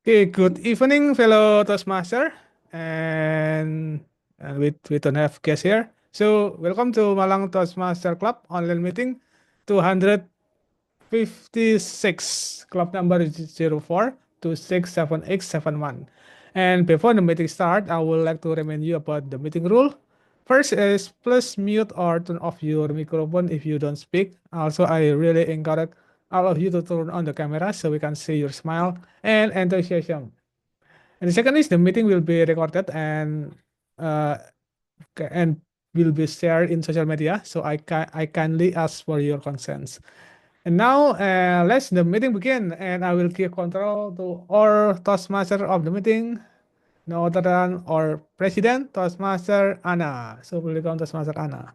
Okay, good evening, fellow Toastmaster, and, we don't have guests here. So welcome to Malang Toastmaster Club online meeting 256, club number 04267871. And before the meeting start, I would like to remind you about the meeting rule. First is please mute or turn off your microphone if you don't speak. Also, I really encourage all of you to turn on the camera so we can see your smile and enthusiasm. And the second is the meeting will be recorded uh, and will be shared in social media. So I kindly ask for your consents. And now let's the meeting begin. And I will give control to our Toastmaster of the meeting, no other than our President Toastmaster Anna. So welcome Toastmaster Anna.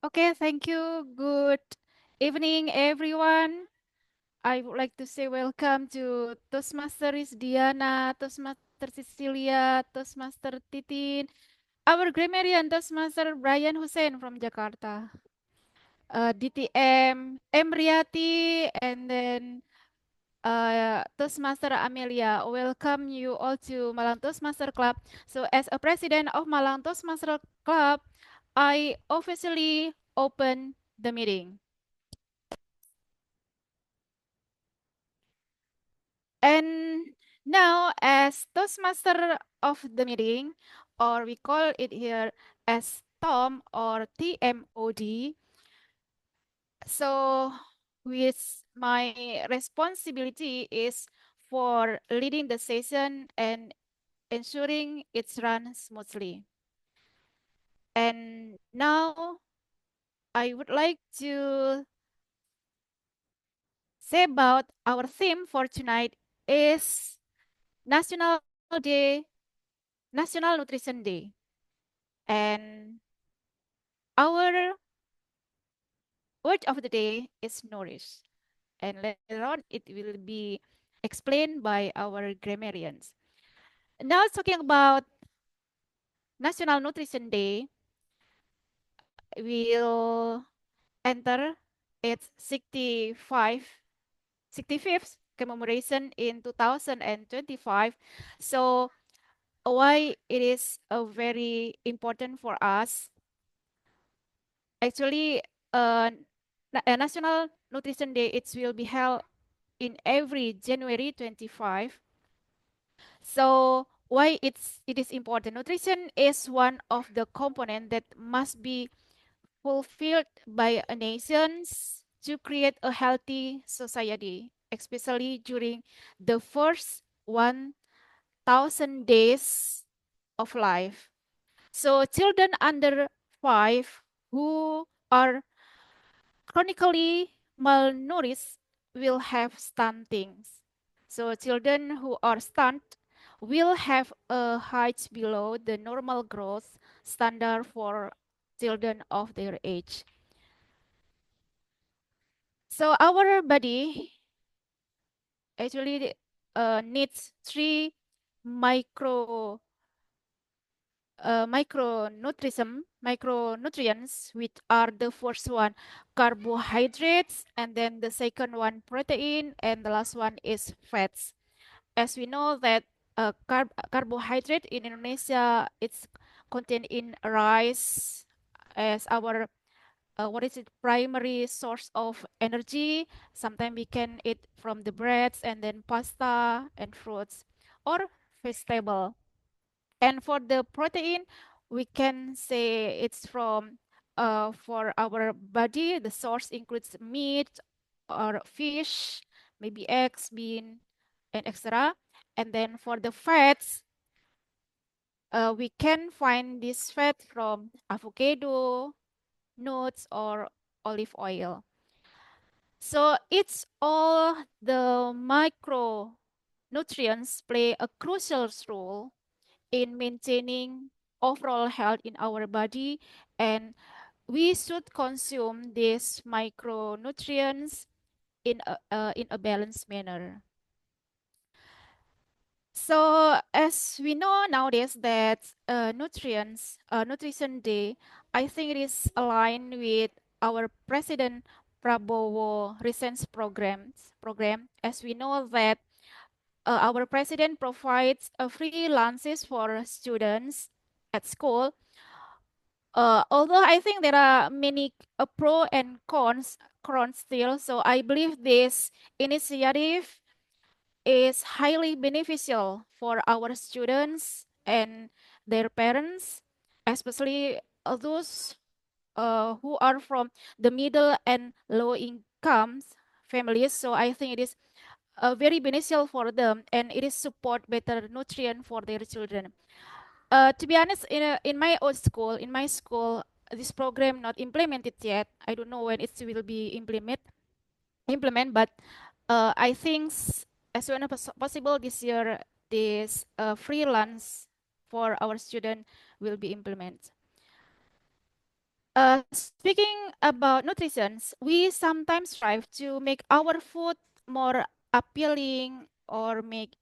Okay, thank you. Good evening, everyone. I would like to say welcome to Toastmasters Diana, Toastmaster Cecilia, Toastmaster Titin, our grammarian Toastmaster Brian Hussein from Jakarta, DTM Emriati, and then Toastmaster Amelia. Welcome you all to Malang Toastmaster Club. So, as a president of Malang Toastmaster Club, I officially open the meeting. And now, as Toastmaster of the meeting, or we call it here as Tom or TMOD, so with my responsibility is for leading the session and ensuring it's run smoothly. And now I would like to say about our theme for tonight is National Day, National Nutrition Day. And our word of the day is nourish. And later on, it will be explained by our grammarians. Now, talking about National Nutrition Day, we'll enter its 65th commemoration in 2025. So, why it is very important for us? Actually, a National Nutrition Day, it will be held in every January 25. So why it is important? Nutrition is one of the components that must be fulfilled by a nations to create a healthy society, especially during the first 1,000 days of life. So children under 5 who are chronically malnourished will have stuntings. So children who are stunned will have a height below the normal growth standard for children of their age. So our body actually needs three micro micronutrients, which are the first one carbohydrates, and then the second one protein, and the last one is fats. As we know that carbohydrate in Indonesia, it's contained in rice as our what is it, primary source of energy. Sometimes we can eat from the breads and then pasta and fruits or vegetable. And for the protein, we can say it's from for our body. The source includes meat or fish, maybe eggs, bean, and etc. And then for the fats, we can find this fat from avocado, nuts, or olive oil. So it's all the micronutrients play a crucial role in maintaining overall health in our body, and we should consume these micronutrients in a balanced manner. So as we know nowadays that nutrition day, I think it is aligned with our president Prabowo recent program, as we know that our president provides free lunches for students at school. Although I think there are many pro and cons still, so I believe this initiative is highly beneficial for our students and their parents, especially those who are from the middle and low incomes families. So I think it is very beneficial for them, and it is support better nutrient for their children. To be honest, in my old school, in my school, this program not implemented yet. I don't know when it will be implement, but I think as soon as possible this year, this freelance for our student will be implemented. Speaking about nutrition, we sometimes strive to make our food more appealing or make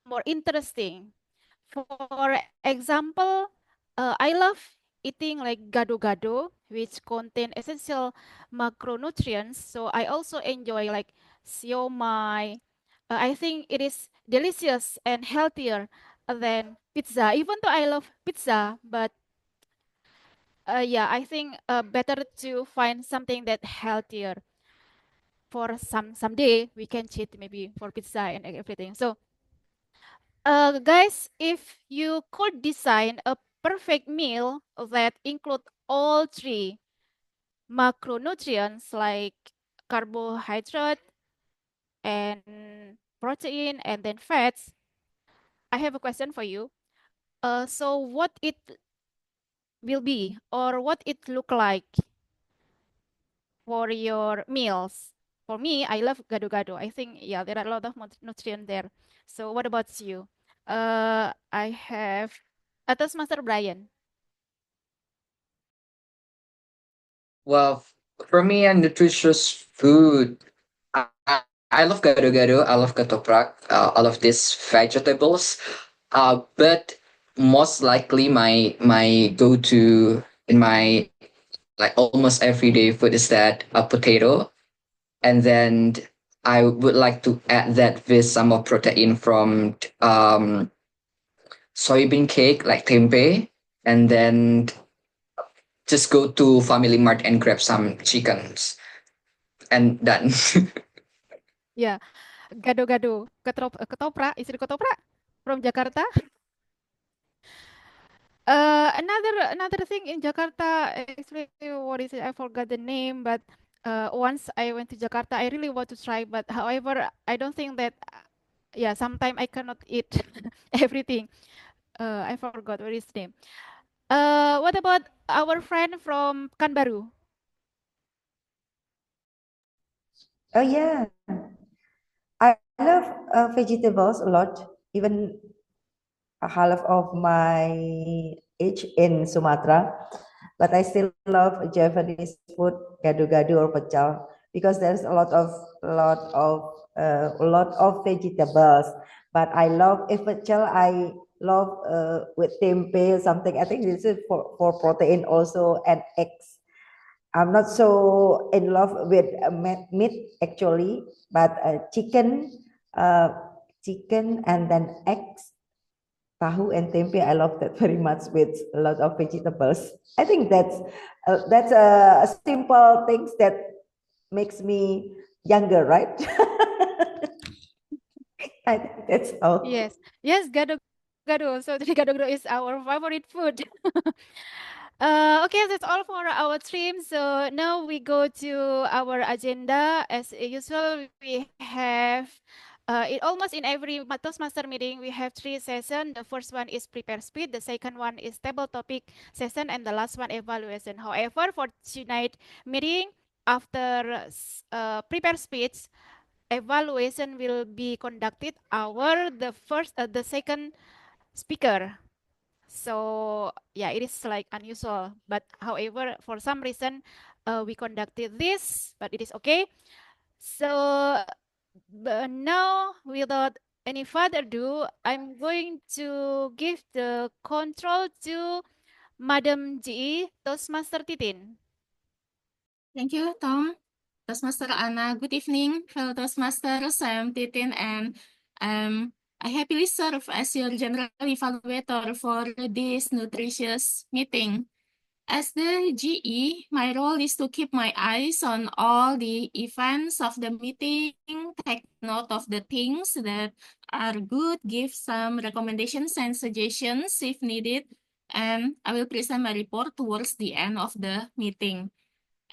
more interesting. For example, I love eating like gado-gado, which contain essential macronutrients. So I also enjoy like siomai. I think it is delicious and healthier than pizza. Even though I love pizza, but yeah, I think better to find something that healthier. For someday we can cheat maybe for pizza and everything. So guys, if you could design a perfect meal that include all three macronutrients like carbohydrate and protein and then fats, I have a question for you. So what it will be or what it look like for your meals? For me, I love gado-gado. I think yeah, there are a lot of nutrient there. So what about you? I have atas Master Brian. Well, for me, a nutritious food, I love gado-gado, I love ketoprak, all of these vegetables. But most likely my go-to in my like almost everyday food is that a potato, and then I would like to add that with some of protein from soybean cake like tempeh, and then just go to Family Mart and grab some chickens and done. Yeah, gado-gado, ketoprak, is it ketoprak from Jakarta? Another thing in Jakarta, actually, what is it? I forgot the name, but once I went to Jakarta, I really want to try. But however, I don't think that, yeah, sometimes I cannot eat everything. I forgot what is the name. What about our friend from Kanbaru? Oh yeah, I love vegetables a lot. Even half of my age in Sumatra, but I still love Japanese food, gado-gado or pecel, because there's a lot of vegetables. But I love if pecel, I love with tempeh or something. I think this is for protein also and eggs. I'm not so in love with meat actually, but uh, chicken and then eggs, tahu and tempe. I love that very much with a lot of vegetables. I think that's a simple things that makes me younger, right? I think that's all. Yes, yes, gado-gado. So the gado-gado is our favorite food. Okay, that's all for our stream. So now we go to our agenda. As usual, we have almost in every Toastmaster meeting, we have three sessions. The first one is prepare speed, the second one is table topic session, and the last one evaluation. However, for tonight meeting, after prepare speech, evaluation will be conducted our the second speaker. So yeah, it is like unusual, but however, for some reason, we conducted this, but it is okay. So now, without any further ado, I'm going to give the control to Madam G. Toastmaster Titin. Thank you, Tom. Toastmaster Anna. Good evening, fellow Toastmasters. I'm Titin, and I happily serve as your general evaluator for this nutritious meeting. As the GE, my role is to keep my eyes on all the events of the meeting, take note of the things that are good, give some recommendations and suggestions if needed, and I will present my report towards the end of the meeting.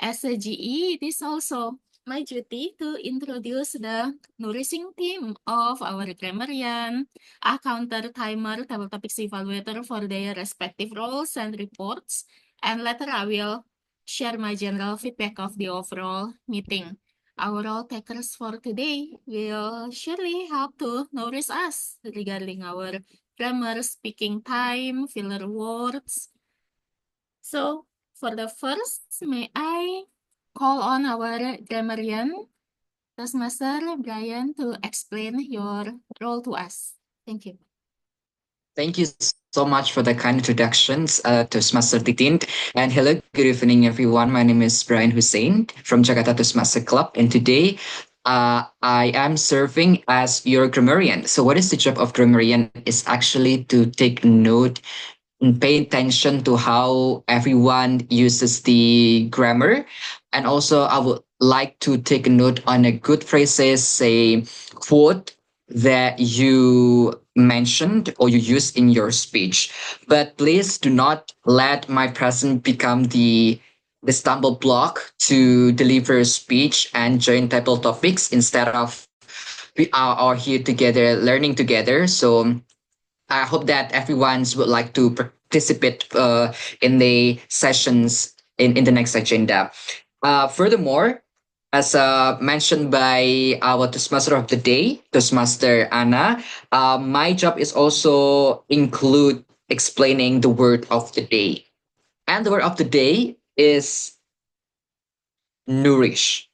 As a GE, it is also my duty to introduce the nourishing theme of our grammarian, a counter timer, table topics evaluator for their respective roles and reports, and later I will share my general feedback of the overall meeting. Our role takers for today will surely help to nourish us regarding our grammar, speaking time, filler words. So for the first, may I call on our grammarian, Toastmaster Brian, to explain your role to us. Thank you. Thank you so much for the kind introductions to Toastmaster Titin. And hello, good evening, everyone. My name is Brian Hussein from Jakarta Toastmaster Club. And today I am serving as your grammarian. So, what is the job of grammarian? Is actually to take note and pay attention to how everyone uses the grammar. And also, I would like to take a note on a good phrases, say quote that you mentioned or you use in your speech. But please do not let my presence become the stumble block to deliver speech and join table topics. Instead of we are all here together learning together. So I hope that everyone's would like to participate in the sessions in the next agenda. Furthermore, as mentioned by our Toastmaster of the Day, Toastmaster Anna, my job is also include explaining the word of the day. And the word of the day is nourish.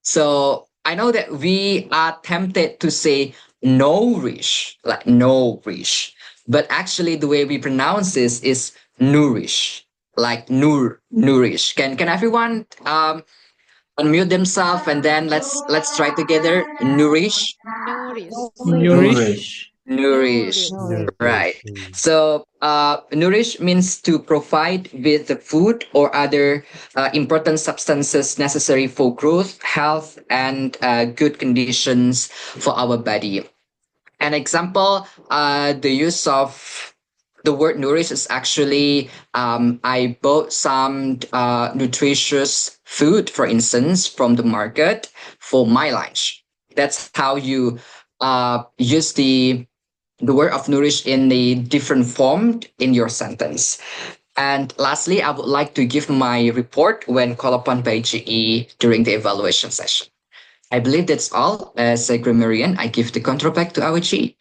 So I know that we are tempted to say nourish, like nourish, but actually the way we pronounce this is nourish, like nourish. Can everyone unmute themselves and then let's try together nourish, Nourish. Nourish. nourish. Nourish. Right. So nourish means to provide with the food or other important substances necessary for growth, health, and good conditions for our body. An example, the use of the word nourish is actually I bought some nutritious food, for instance, from the market for my lunch. That's how you use the word of nourish in a different form in your sentence. And lastly, I would like to give my report when called upon by GE during the evaluation session. I believe that's all. As a grammarian, I give the control back to our GE.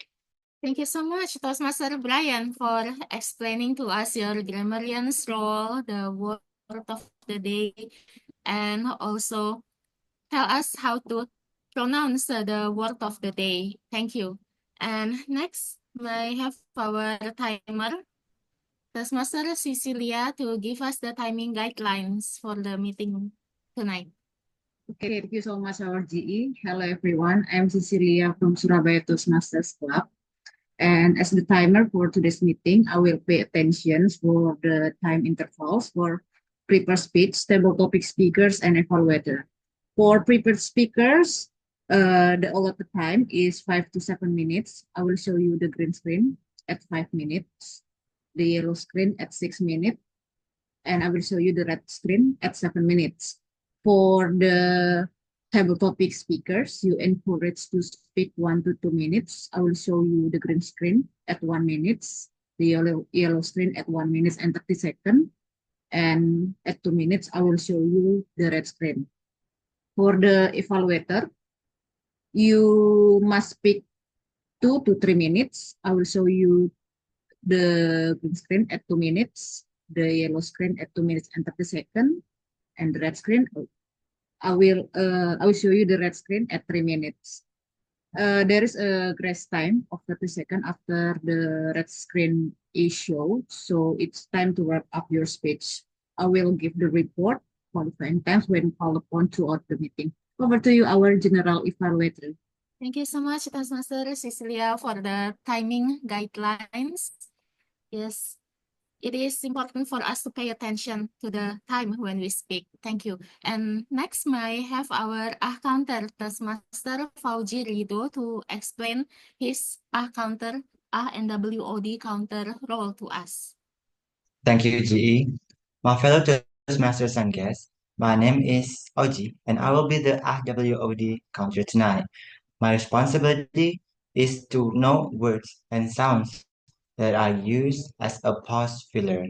Thank you so much, Toastmaster Brian, for explaining to us your grammarian's role, the word of the day, and also tell us how to pronounce the word of the day. Thank you. And next, may I have our timer, Toastmaster Cecilia, to give us the timing guidelines for the meeting tonight. Okay, thank you so much, our GE. Hello, everyone. I'm Cecilia from Surabaya Toastmasters Club. And as the timer for today's meeting, I will pay attention for the time intervals for prepared speech, table topic speakers, and evaluator. For prepared speakers, the allotted time is 5 to 7 minutes. I will show you the green screen at 5 minutes, the yellow screen at 6 minutes, and I will show you the red screen at 7 minutes. For the table topic speakers, you encourage to speak 1 to 2 minutes. I will show you the green screen at 1 minute, the yellow screen at 1 minute and 30 seconds. And at 2 minutes, I will show you the red screen. For the evaluator, you must speak 2 to 3 minutes. I will show you the green screen at 2 minutes, the yellow screen at 2 minutes and 30 seconds, and the red screen I will show you the red screen at 3 minutes. There is a grace time of 30 seconds after the red screen is shown, so it's time to wrap up your speech. I will give the report qualifying times when called upon throughout the meeting. Over to you, our general evaluator. Thank you so much, Toastmaster Cecilia, for the timing guidelines. Yes, it is important for us to pay attention to the time when we speak. Thank you. And next, may I have our counter Toastmaster Fauji Rido to explain his counter and WOD counter role to us. Thank you, GE. My fellow Toastmasters and guests, my name is Oji, and I will be the RWOD counter tonight. My responsibility is to know words and sounds that are used as a pause filler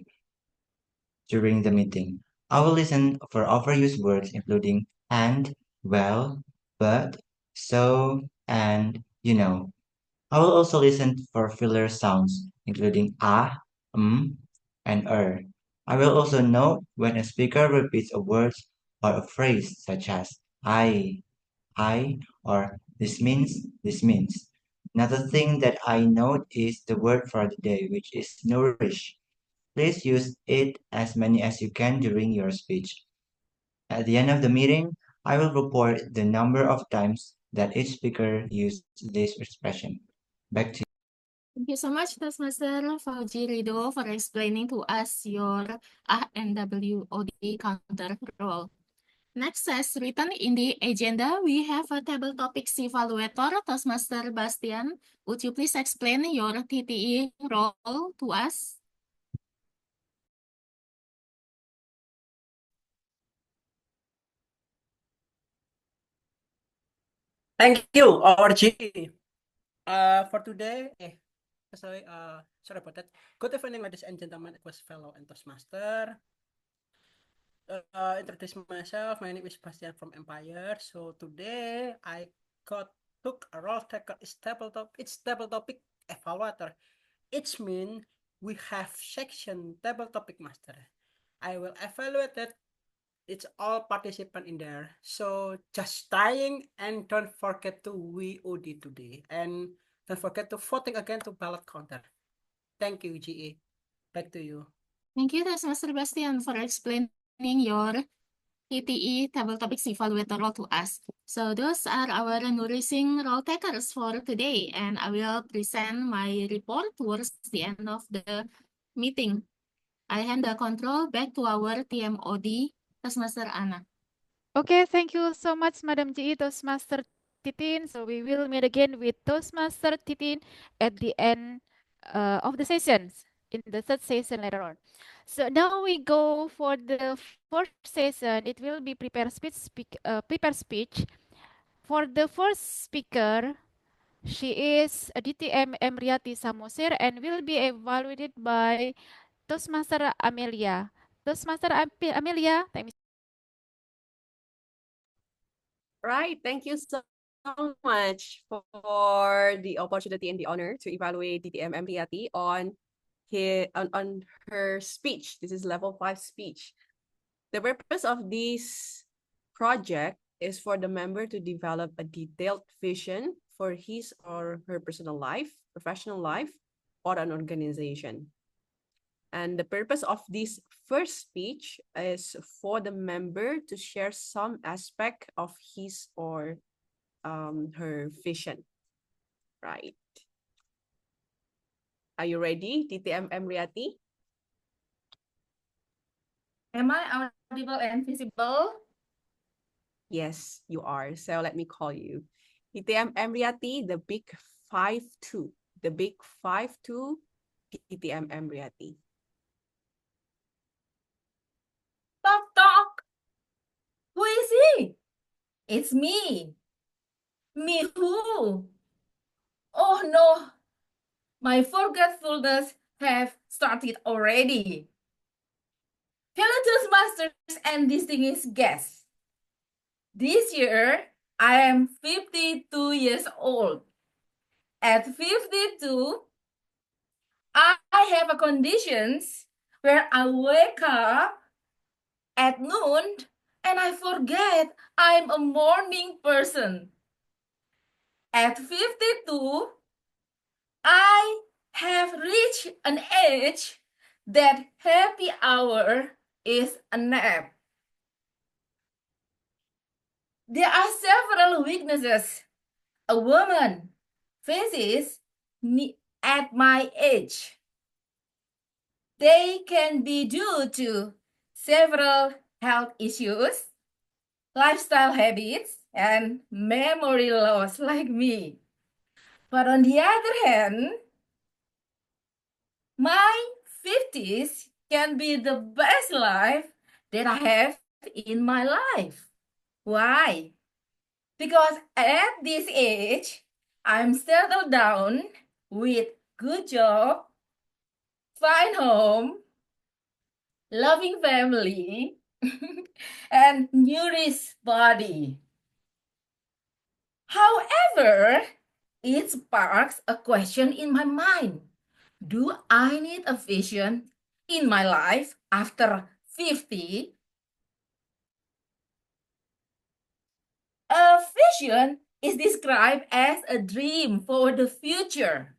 during the meeting. I will listen for overused words including and, well, but, so, and, you know. I will also listen for filler sounds, including and I will also know when a speaker repeats a word or a phrase such as I, or this means. Another thing that I note is the word for the day, which is nourish. Please use it as many as you can during your speech. At the end of the meeting, I will report the number of times that each speaker used this expression. Back to Thank you so much, Toastmaster Fauji Rido, for explaining to us your NWOD counter role. Next, as written in the agenda, we have a table topics evaluator, Toastmaster Bastian. Would you please explain your TTE role to us? Thank you, RG. For today, sorry about that. Good evening, ladies and gentlemen, it was fellow and Toastmaster. Introduce myself. My name is Bastian from Empire. So today I took a role taker. It's table topic evaluator. It means we have section table topic master. I will evaluate it. It's all participant in there. So just trying and don't forget to VOD today. And don't forget to voting again to ballot counter. Thank you, GA. Back to you. Thank you, Toastmaster Bastian, for explaining your TTE table topics evaluator role to us. So those are our nourishing role takers for today, and I will present my report towards the end of the meeting. I hand the control back to our TMOD, Toastmaster Anna. Okay, thank you so much, Madam GE Toastmaster Titin. So we will meet again with Toastmaster Titin at the end of the sessions, in the third session later on. So now we go for the fourth session. It will be prepare speech. For the first speaker, she is DTM Emriati Samosir and will be evaluated by Toastmaster Amelia. Toastmaster Amelia, Right. Thank you so much for the opportunity and the honor to evaluate DTM Emriati on her speech. This is level 5 speech. The purpose of this project is for the member to develop a detailed vision for his or her personal life, professional life, or an organization. And the purpose of this first speech is for the member to share some aspect of his or her vision, right? Are you ready, DTM Emriati? Am I audible and visible? Yes, you are. So let me call you. DTM Emriati, the big 5-2. The big 5-2, DTM Emriati. Talk, talk. Who is he? It's me. Me who? Oh no, my forgetfulness have started already. Fellow Toastmasters and distinguished guests. This year, I am 52 years old. At 52, I have a conditions where I wake up at noon and I forget I'm a morning person. At 52, I have reached an age that happy hour is a nap. There are several weaknesses a woman faces at my age. They can be due to several health issues, lifestyle habits, and memory loss like me. But on the other hand, my 50s can be the best life that I have in my life. Why? Because at this age, I'm settled down with good job, fine home, loving family, and nourished body. However, it sparks a question in my mind. Do I need a vision in my life after 50? A vision is described as a dream for the future,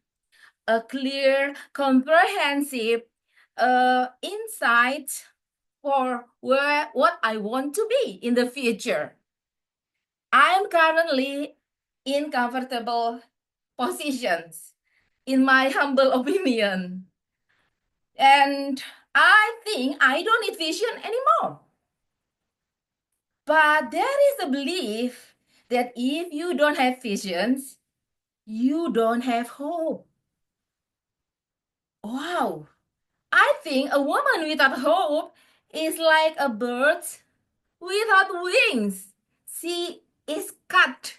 a clear, comprehensive insight for what I want to be in the future. I'm currently in comfortable positions, in my humble opinion. And I think I don't need vision anymore. But there is a belief that if you don't have visions, you don't have hope. Wow. I think a woman without hope is like a bird without wings. She is cut.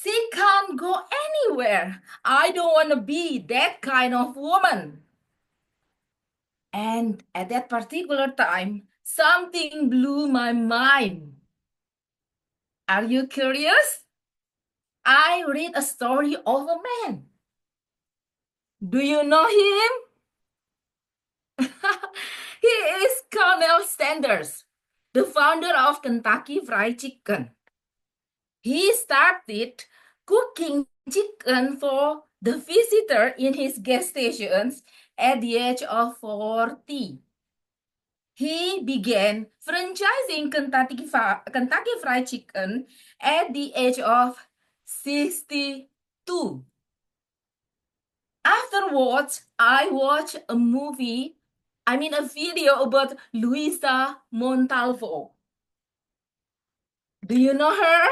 She can't go anywhere. I don't want to be that kind of woman. And at that particular time, something blew my mind. Are you curious? I read a story of a man. Do you know him? He is Colonel Sanders, the founder of Kentucky Fried Chicken. He started cooking chicken for the visitor in his gas stations at the age of 40. He began franchising Kentucky Fried Chicken at the age of 62. Afterwards, I watched a video about Luisa Montalvo. Do you know her?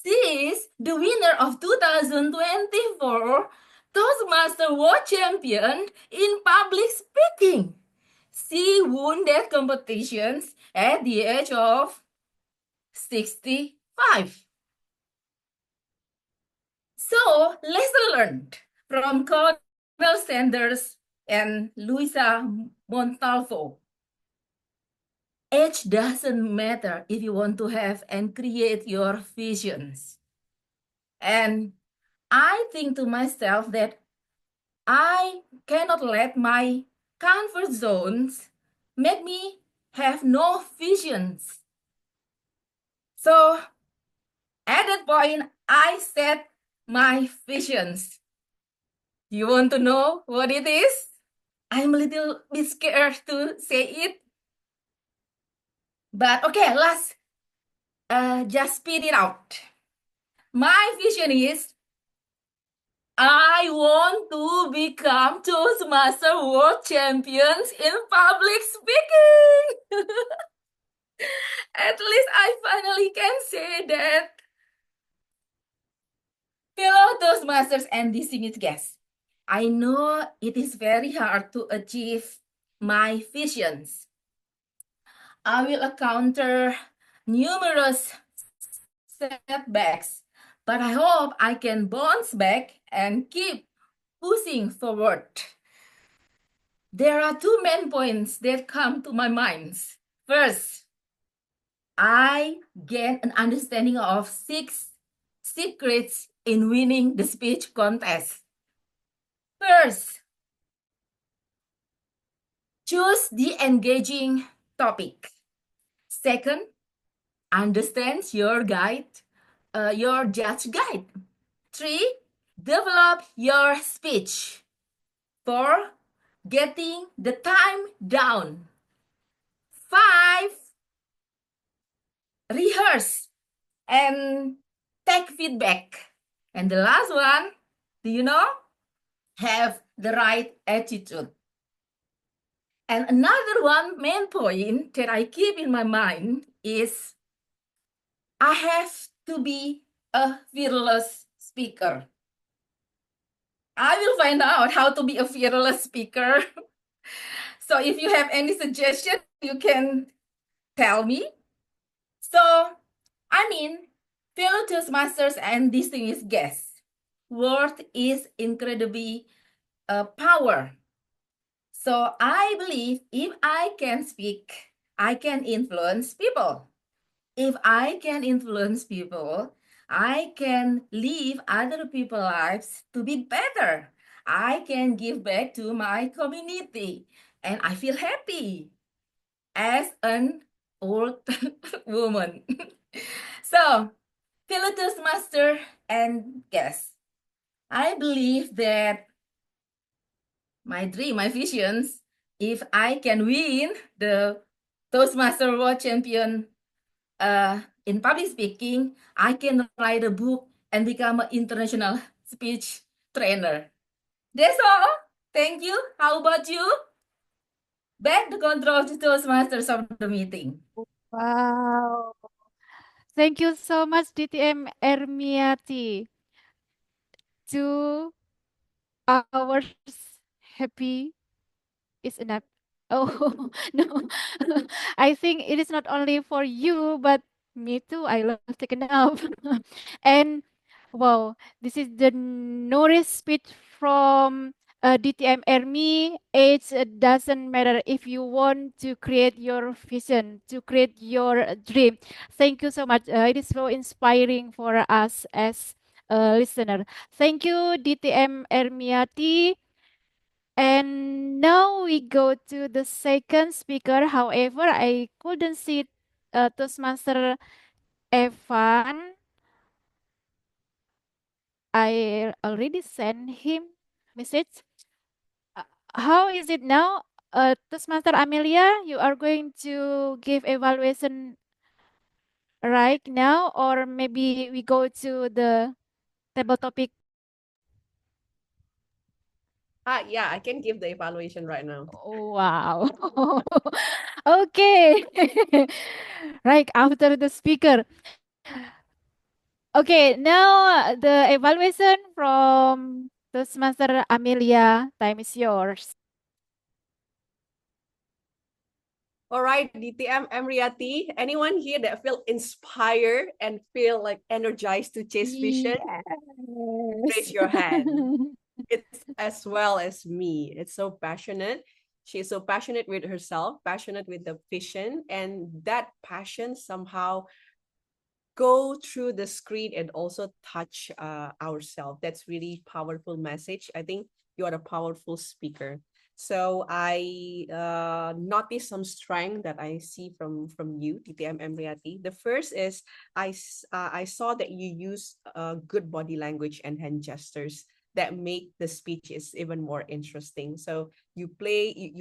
She is the winner of 2024 Toastmaster World Champion in public speaking. She won that competitions at the age of 65. So, lesson learned from Colonel Sanders and Luisa Montalvo. Age doesn't matter if you want to have and create your visions. And I think to myself that I cannot let my comfort zones make me have no visions. So at that point, I set my visions. You want to know what it is? I'm a little bit scared to say it. But okay, let's just spit it out. My vision is I want to become Toastmaster World Champions in public speaking. At least I finally can say that. Fellow Toastmasters and distinguished guests, I know it is very hard to achieve my visions. I will encounter numerous setbacks, but I hope I can bounce back and keep pushing forward. There are two main points that come to my mind. First, I gain an understanding of 6 secrets in winning the speech contest. First, choose the engaging topic. Second, understand your judge guide. 3, develop your speech. 4, getting the time down. 5, and take feedback. And the last one, do you know? Have the right attitude. And another one main point that I keep in my mind is I have to be a fearless speaker. I will find out how to be a fearless speaker. So if you have any suggestion, you can tell me. So, I mean, fellow Toastmasters and distinguished guests, word is incredibly power. So I believe if I can speak, I can influence people. If I can influence people, I can leave other people's lives to be better. I can give back to my community, and I feel happy as an old woman. So, fellow Toastmaster and guests, I believe that my dream, my visions, if I can win the Toastmaster World Champion in public speaking, I can write a book and become an international speech trainer. That's all. Thank you. How about you? Back the control to Toastmasters of the meeting. Wow. Thank you so much, DTM Ermiati. 2 hours happy is enough. Oh, no. I think it is not only for you, but me too. I love taking nap. And wow, this is the Norris speech from DTM Army. Age doesn't matter if you want to create your vision, to create your dream. Thank you so much. It is so inspiring for us as a listener. Thank you, DTM Ermiati. And now we go to the second speaker. However, I couldn't see Toastmaster Evan. I already sent him message. Uh, How is it now? Toastmaster Amelia, you are going to give evaluation right now, or maybe we go to the table topic. Yeah, I can give the evaluation right now. Wow. Okay. Right after the speaker. Okay, now the evaluation from Toastmaster Amelia. Time is yours. All right, DTM Emriati, anyone here that feel inspired and feel like energized to chase vision, raise Yes. your hand. It's as well as me. It's so passionate. She's so passionate with herself, passionate with the vision, and that passion somehow go through the screen and also touch ourselves. That's really powerful message. I think you are a powerful speaker. So I noticed some strength that I see from you, TTM Emriati. The first is I saw that you use good body language and hand gestures that make the speech is even more interesting. So you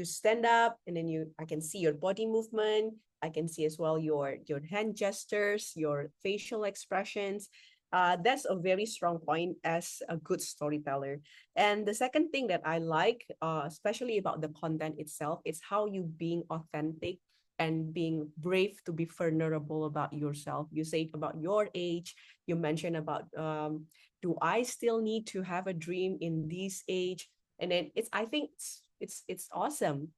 stand up and then I can see your body movement. I can see as well your hand gestures, your facial expressions. That's a very strong point as a good storyteller. And the second thing that I like, especially about the content itself, is how you being authentic and being brave to be vulnerable about yourself. You say about your age. You mentioned about do I still need to have a dream in this age? And then I think it's awesome.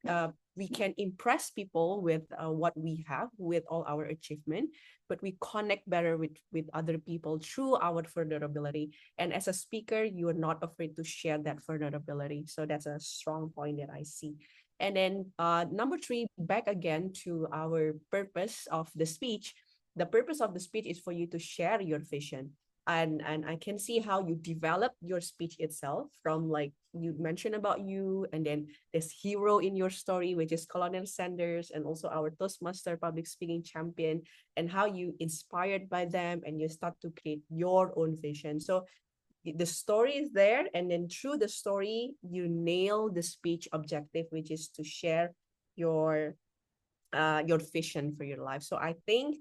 We can impress people with what we have, with all our achievement, but we connect better with other people through our vulnerability. And as a speaker, you are not afraid to share that vulnerability. So that's a strong point that I see. And then number three, back again to our purpose of the speech. The purpose of the speech is for you to share your vision. And I can see how you develop your speech itself from, like you mentioned about you, and then this hero in your story, which is Colonel Sanders, and also our Toastmaster public speaking champion, and how you inspired by them and you start to create your own vision. So the story is there, and then through the story you nail the speech objective, which is to share your vision for your life. So I think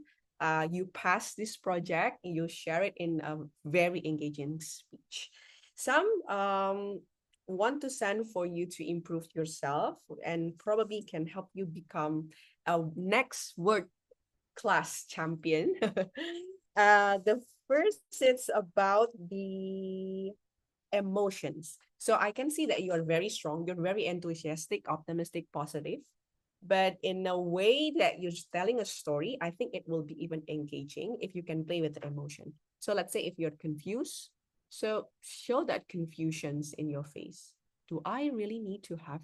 you pass this project, you share it in a very engaging speech. Some want to send for you to improve yourself and probably can help you become a next world class champion. The first it's about the emotions. So I can see that you are very strong, you're very enthusiastic, optimistic, positive. But in a way that you're telling a story, I think it will be even engaging if you can play with the emotion. So let's say if you're confused, so show that confusions in your face. Do I really need to have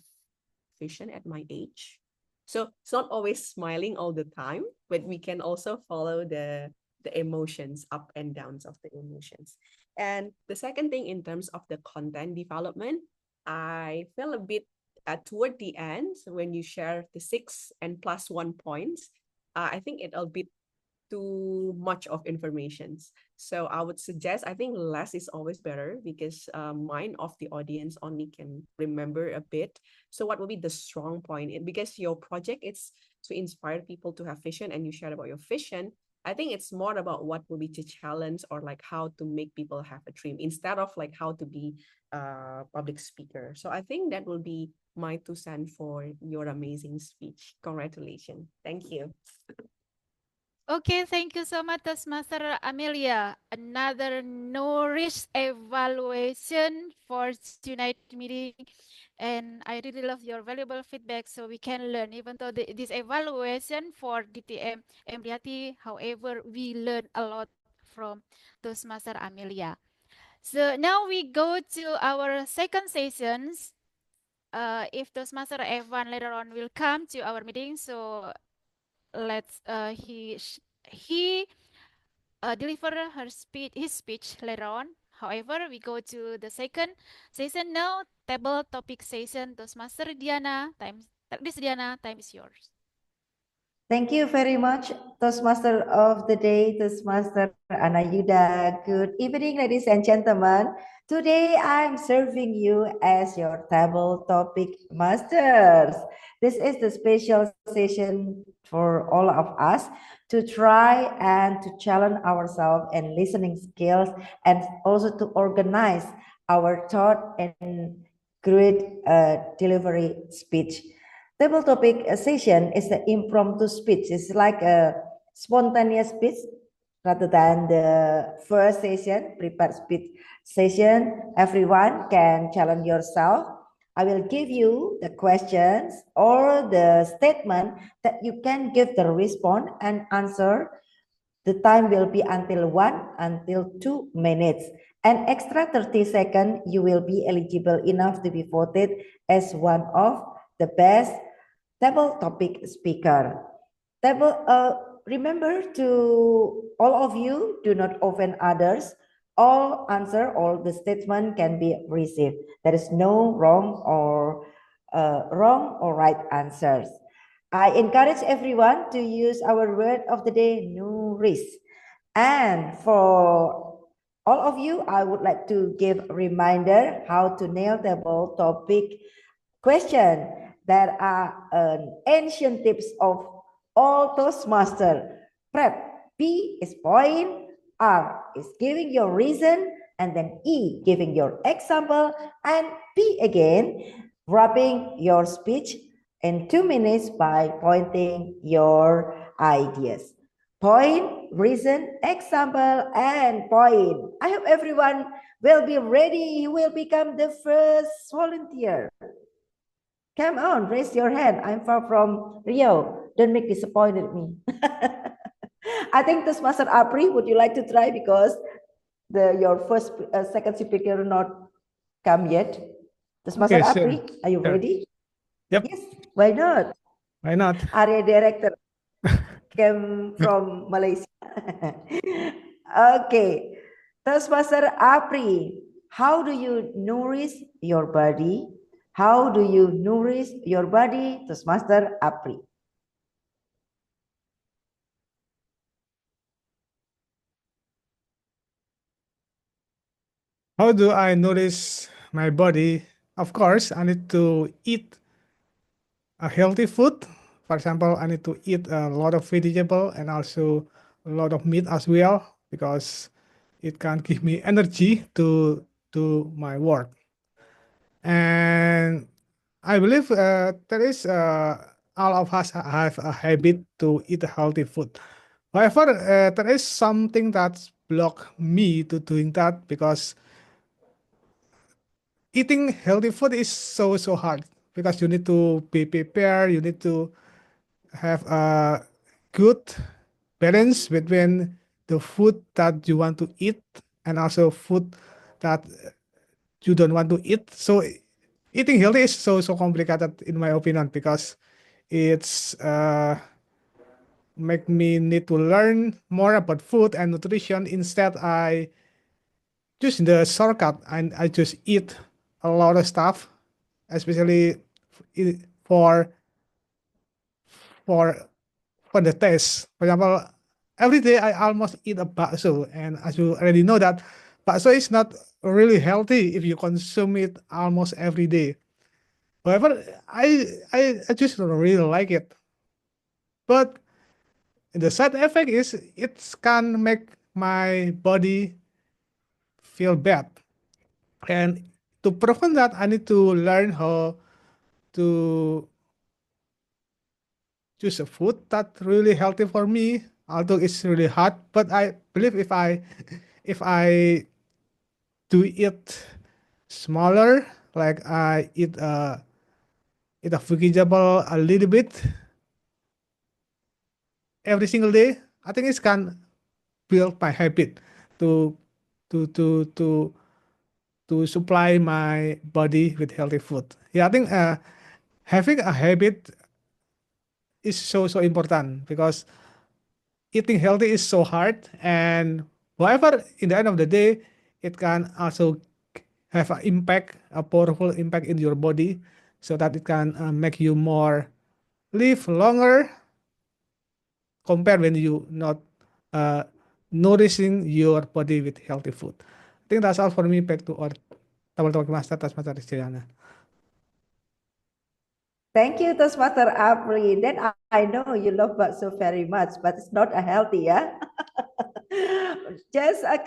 vision at my age? So it's not always smiling all the time, but we can also follow the emotions, up and downs of the emotions. And the second thing in terms of the content development, I feel a bit toward the end when you share the 6 and +1 points, I think it'll be too much of informations. So I would suggest, I think less is always better because mind of the audience only can remember a bit. So what will be the strong point? Because your project is to inspire people to have vision and you share about your vision. I think it's more about what will be the challenge or like how to make people have a dream instead of like how to be a public speaker. So I think that will be my 2 cents for your amazing speech. Congratulations. Thank you. Okay, thank you so much, Toastmaster Amelia. Another nourished evaluation for tonight meeting. And I really love your valuable feedback so we can learn. Even though this evaluation for DTM Emriati, however, we learn a lot from Toastmaster Amelia. So now we go to our second sessions. If Toastmaster Evan later on will come to our meeting, so let's he deliver his speech later on. However, we go to the second session now, table topic session. Toastmaster Diana, Miss Diana, time is yours. Thank you very much, Toastmaster of the Day, Toastmaster Anayuda. Good evening, ladies and gentlemen. Today I'm serving you as your table topic masters. This is the special session for all of us to try and to challenge ourselves and listening skills and also to organize our thought and create a delivery speech. Table topic session is the impromptu speech. It's like a spontaneous speech rather than the first session, prepared speech session. Everyone can challenge yourself. I will give you the questions or the statement that you can give the response and answer. The time will be until 2 minutes. An extra 30 seconds, you will be eligible enough to be voted as one of the best table topic speaker. Remember to all of you, do not offend others. All the statement can be received. There is no wrong or right answers. I encourage everyone to use our word of the day, no risk. And for all of you, I would like to give a reminder how to nail table topic question. There are ancient tips of all Toastmaster. Prep. P is point, R is giving your reason, and then E giving your example, and P again, wrapping your speech in 2 minutes by pointing your ideas. Point, reason, example, and point. I hope everyone will be ready. You will become the first volunteer. Come on, raise your hand. I'm far from Rio. Don't make disappointed me. I think this Master Apri, would you like to try because your second speaker not come yet? This Master Okay, sure. Apri, are you Sure. ready? Yep. Yes. Why not? Why not? Area director came from Malaysia. Okay. Toastmaster Apri, how do you nourish your body? How do you nourish your body? Toastmaster Apri. How do I nourish my body? Of course, I need to eat a healthy food. For example, I need to eat a lot of vegetable and also a lot of meat as well because it can give me energy to do my work. And I believe there is all of us have a habit to eat healthy food. However, there is something that's block me to doing that because eating healthy food is so hard because you need to be prepared. You need to have a good balance between the food that you want to eat and also food that you don't want to eat. So eating healthy is so complicated in my opinion because it's make me need to learn more about food and nutrition. Instead, I choose the shortcut and I just eat a lot of stuff, especially for for for the taste. For example, every day I almost eat a bakso, and as you already know that bakso is not really healthy if you consume it almost every day. However, I just don't really like it. But the side effect is it can make my body feel bad. And to prevent that, I need to learn how to choose a food that's really healthy for me. Although it's really hard, but I believe if I do it smaller, like I eat a vegetable a little bit every single day, I think it can build my habit to to to to to supply my body with healthy food. Yeah, I think having a habit is so important because eating healthy is so hard, and however, in the end of the day, it can also have an impact, a powerful impact in your body, so that it can make you more live longer compared when you not uh, nourishing your body with healthy food. I think that's all for me. Back to our teman-teman master Tasmaster Istiana. Thank you, Toastmaster Apri. Then I know you love bakso very much, but it's not a healthy, yeah. just like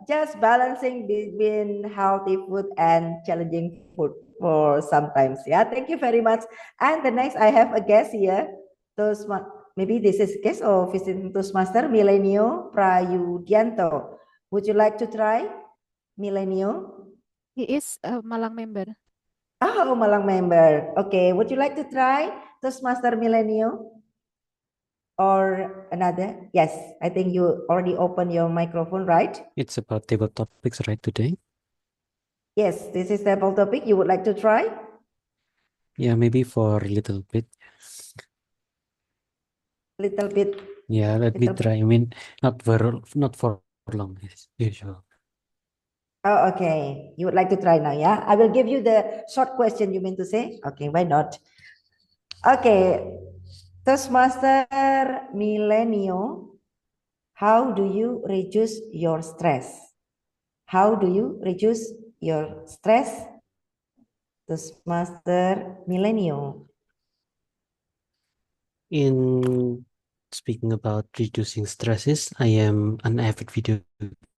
just balancing between healthy food and challenging food for sometimes. Yeah, thank you very much. And the next, I have a guest here. Maybe this is guest or visiting Toastmaster Milenio Prayudianto. Would you like to try Milenio? He is a Malang member. Oh, Malang member. Okay, would you like to try Toastmaster Milenio? Or another? Yes, I think you already opened your microphone, right? It's about table topics, right, today? Yes, this is table topic. You would like to try? Yeah, maybe for a little bit. Little bit. Yeah, let me Little try. I mean, not for long as usual. Oh, okay. You would like to try now, yeah? I will give you the short question you mean to say. Okay, why not? Okay. Toastmaster Millennial, how do you reduce your stress? How do you reduce your stress? Toastmaster Millennial. In speaking about reducing stresses, I am an avid video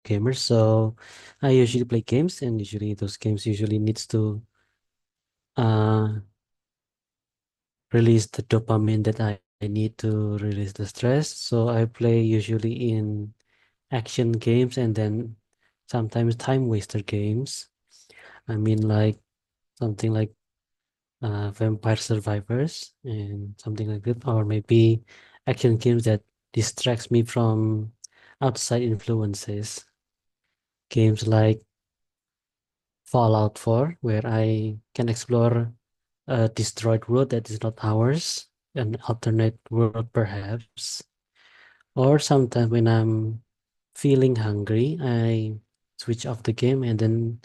gamer, so I usually play games, and usually those games usually needs to uh release the dopamine that I need to release the stress. So I play usually in action games and then sometimes time waster games. I mean, like something like Vampire Survivors and something like that, or maybe action games that distracts me from outside influences. Games like Fallout 4, where I can explore a destroyed world that is not ours, an alternate world perhaps. Or sometimes when I'm feeling hungry, I switch off the game and then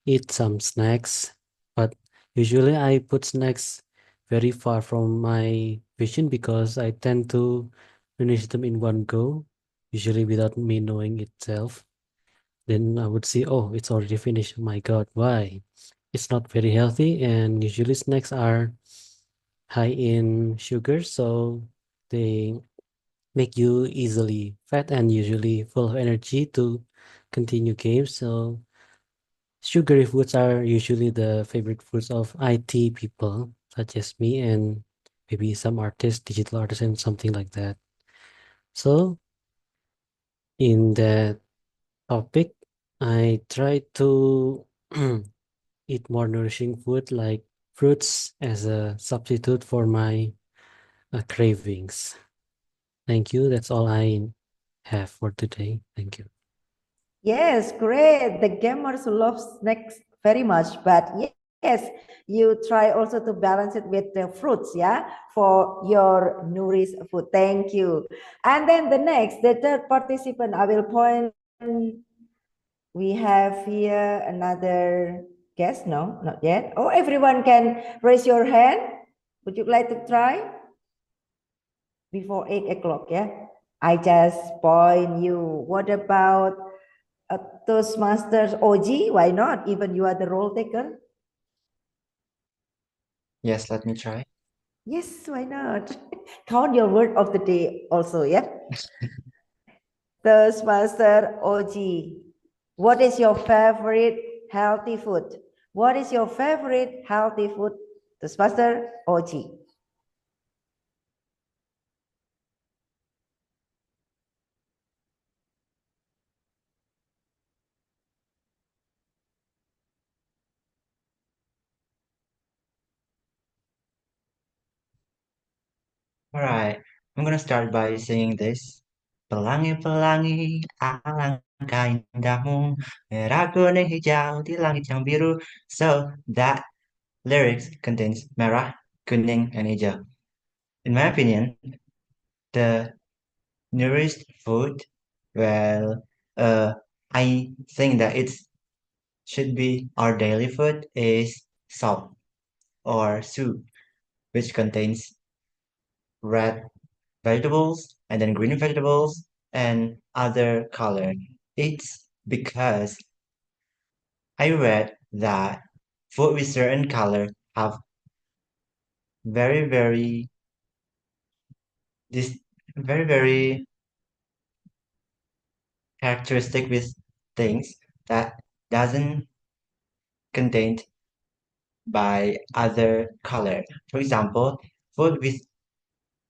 eat some snacks. But usually I put snacks very far from my vision because I tend to finish them in one go, usually without me knowing itself. Then I would see, oh, it's already finished. My God, why? It's not very healthy, and usually snacks are high in sugar, so they make you easily fat and usually full of energy to continue games. So sugary foods are usually the favorite foods of IT people, such as me and maybe some artists, digital artists, and something like that. So in that topic, I try to eat more nourishing food like fruits as a substitute for my cravings. Thank you. That's all I have for today. Thank you. Yes, great. The gamers love snacks very much, but yes, you try also to balance it with the fruits, yeah, for your nourished food. Thank you. And then the third participant, I will point. We have here another guest. No, not yet. Oh, everyone can raise your hand. Would you like to try before 8 o'clock? Yeah, I just point you. What about Toastmasters OG? Why not? Even you are the role taker. Yes, let me try. Yes, why not? Count your word of the day also, yeah? Toastmaster OG. What is your favorite healthy food? What is your favorite healthy food? Toastmaster OG. Alright, I'm gonna start by singing this. Pelangi-pelangi alangkah indahmu, merah kuning hijau di langit yang biru. So that lyrics contains merah, kuning, and hijau. In my opinion, the nourished food, well, I think that it should be our daily food is soup or soup, which contains red vegetables and then green vegetables and other color. It's because I read that food with certain color have very, very this very, very characteristic with things that doesn't contained by other color. For example, food with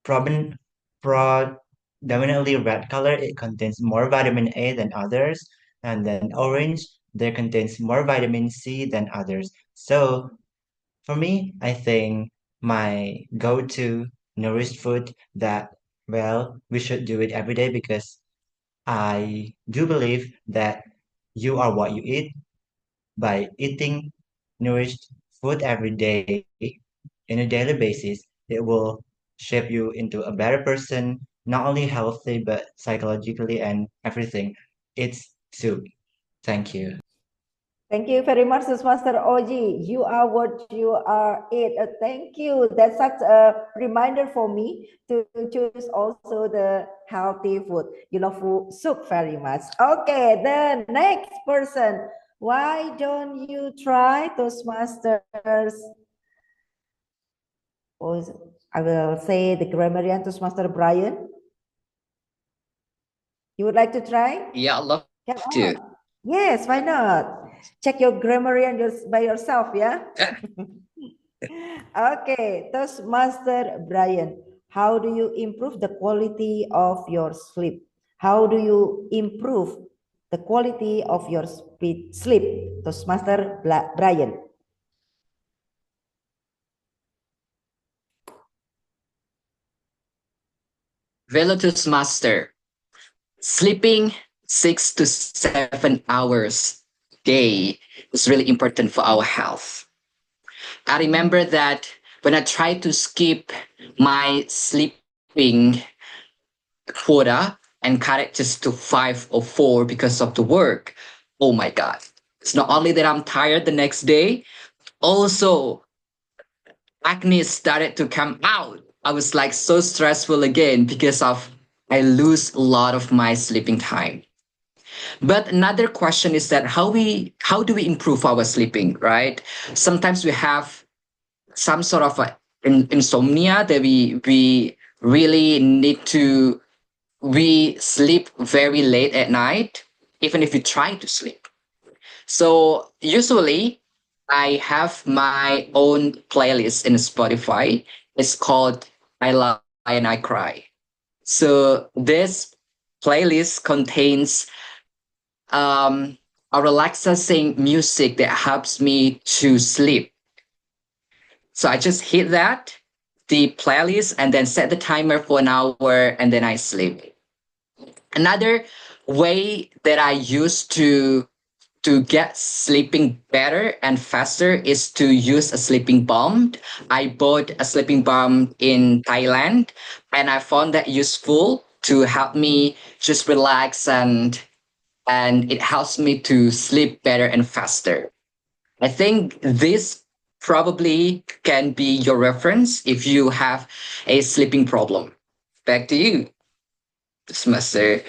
proben- predominantly red color, it contains more vitamin A than others, and then orange, there contains more vitamin C than others. So for me, I think my go-to nourished food that, well, we should do it every day because I do believe that you are what you eat. By eating nourished food every day in a daily basis, it will shape you into a better person, not only healthy, but psychologically and everything. It's soup. Thank you. Thank you very much, Master Oji. You are what you are it. Thank you. That's such a reminder for me to choose also the healthy food. You love food, soup very much. Okay, the next person. Why don't you try Toastmasters? Or I will say the grammarian Toastmaster Brian. You would like to try? Yeah, I love Come to. on. Yes, why not? Check your grammarian by yourself, yeah? Okay, Toastmaster Brian, how do you improve the quality of your sleep? How do you improve the quality of your sleep? Toastmaster Brian. Velotus Master. Sleeping 6 to 7 hours day is really important for our health. I remember that when I tried to skip my sleeping quota and cut it just to 5 or 4 because of the work, oh my God. It's not only that I'm tired the next day, also acne started to come out. I was like so stressful again because of I lose a lot of my sleeping time. But another question is that how do we improve our sleeping, right? Sometimes we have some sort of insomnia that we really need to we sleep very late at night, even if we try to sleep. So usually I have my own playlist in Spotify. It's called I Lie and I Cry. So this playlist contains um, a relaxing music that helps me to sleep. So I just hit the playlist, and then set the timer for an hour, and then I sleep. Another way that I use to get sleeping better and faster is to use a sleeping balm. I bought a sleeping balm in Thailand, and I found that useful to help me just relax, and it helps me to sleep better and faster. I think this probably can be your reference if you have a sleeping problem. Back to you, Semester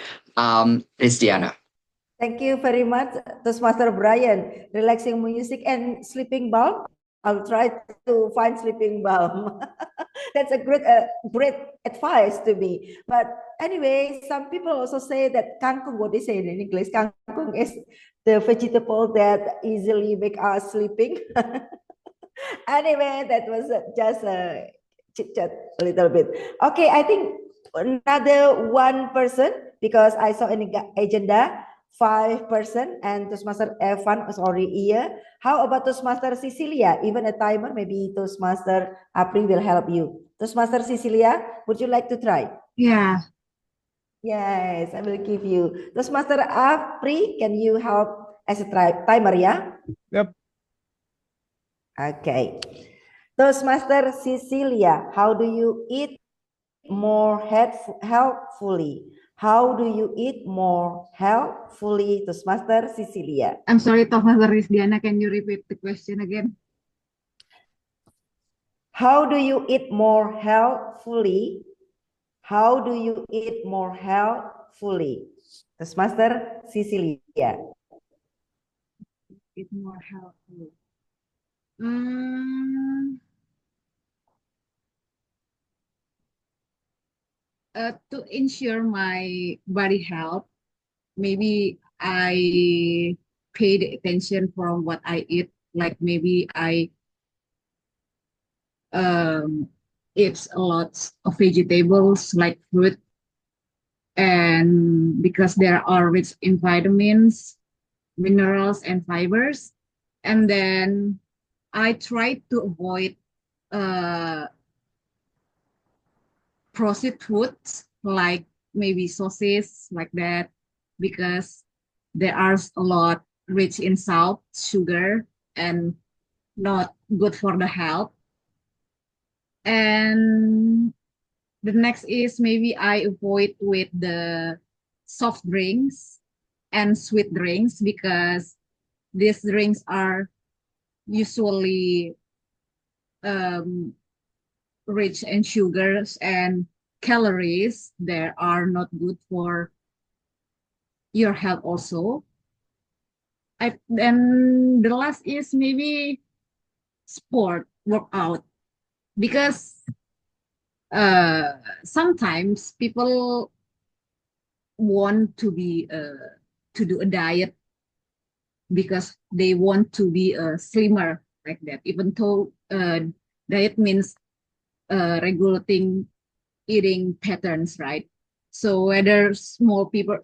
Christiana. Thank you very much, Toastmaster Brian. Relaxing music and sleeping balm. I'll try to find sleeping balm. That's a great advice to me. But anyway, some people also say that kangkung, what they say in English, kangkung is the vegetable that easily make us sleeping. Anyway, that was just a chit chat a little bit. Okay, I think another one person, because I saw in the agenda 5 person, and Toastmaster Evan is already here. How about Toastmaster Cecilia? Even a timer, maybe Toastmaster Apri will help you. Toastmaster Cecilia, would you like to try? Yeah. Yes, I will give you. Toastmaster Apri, can you help as a timer, yeah? Yep. Okay. Toastmaster Cecilia, how do you eat more helpfully? How do you eat more helpfully, Toastmaster Cecilia? I'm sorry, Toastmaster Rizdiana, can you repeat the question again? How do you eat more helpfully? How do you eat more helpfully? Toastmaster Cecilia. Eat more helpfully. Mm, to ensure my body health, maybe I paid attention from what I eat. Like maybe I eat a lot of vegetables like fruit, and because there are rich in vitamins, minerals, and fibers. And then I try to avoid uh, processed foods like maybe sauces like that, because there are a lot rich in salt, sugar, and not good for the health. And the next is maybe I avoid with the soft drinks and sweet drinks, because these drinks are usually um, rich in sugars and calories that are not good for your health also. Then the last is maybe sport workout, because sometimes people want to be to do a diet because they want to be slimmer like that, even though diet means regulating eating patterns, right? So whether small people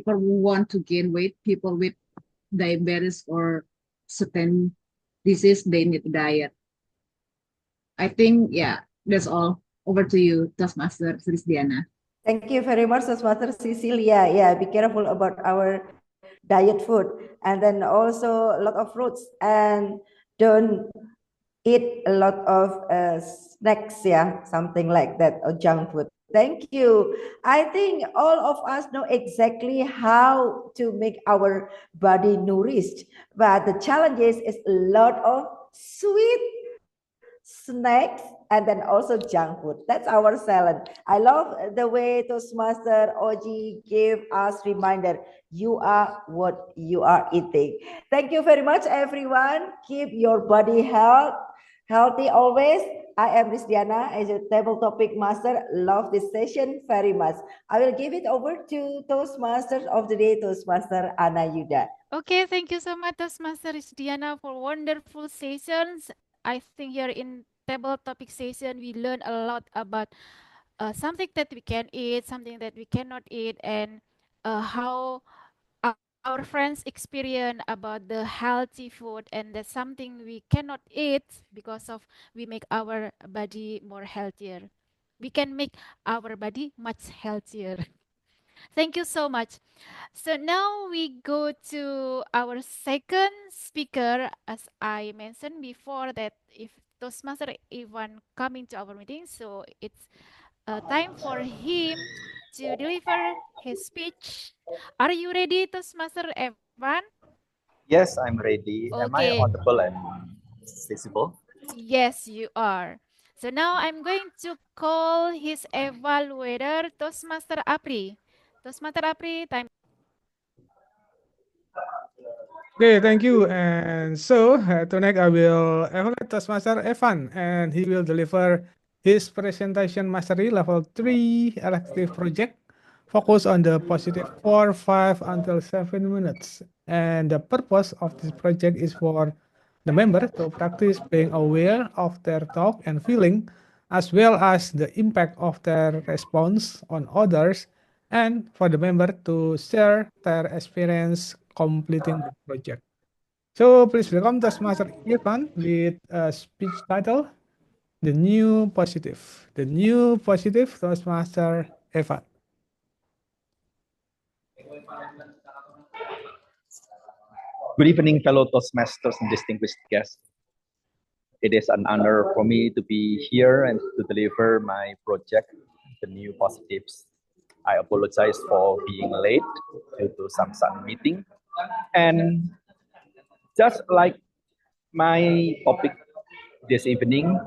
who want to gain weight, people with diabetes or certain disease, they need diet. I think, yeah, that's all. Over to you, Toastmaster Christiana. Thank you very much, Toastmaster Cecilia. Yeah, be careful about our diet food, and then also a lot of fruits, and don't eat a lot of snacks, yeah, something like that, or junk food. Thank you. I think all of us know exactly how to make our body nourished, but the challenge is a lot of sweet snacks and then also junk food. That's our challenge. I love the way Toastmaster Oji gave us reminder. You are what you are eating. Thank you very much, everyone. Keep your body healthy always. I am Rizdiana as a table topic master. Love this session very much. I will give it over to Toastmasters of the day, Toastmaster Ana Yuda. Okay, thank you so much, Toastmaster Diana, for wonderful sessions. I think here in table topic session, we learn a lot about something that we can eat, something that we cannot eat, and how our friends experience about the healthy food, and that's something we cannot eat because of we make our body more healthier. We can make our body much healthier. Thank you so much. So now we go to our second speaker. As I mentioned before, that if Toastmaster Ivan coming to our meeting, so it's time for him to deliver his speech. Are you ready, Toastmaster Evan? Yes, I'm ready. Am I Okay. audible and visible? Yes, you are. So now I'm going to call his evaluator, Toastmaster Apri. Toastmaster Apri, time. Okay, thank you. And so tonight I will evaluate Taskmaster Evan, and he will deliver his presentation mastery level 3 elective project focus on the positive 4, 5 until 7 minutes. And the purpose of this project is for the member to practice being aware of their thought and feeling, as well as the impact of their response on others, and for the member to share their experience completing the project. So please welcome Taskmaster Irfan with a speech title, The New Positive. The New Positive Taskmaster Evan. Good evening, fellow Toastmasters and distinguished guests. It is an honor for me to be here and to deliver my project, The New Positives. I apologize for being late due to some sudden meeting. And just like my topic this evening,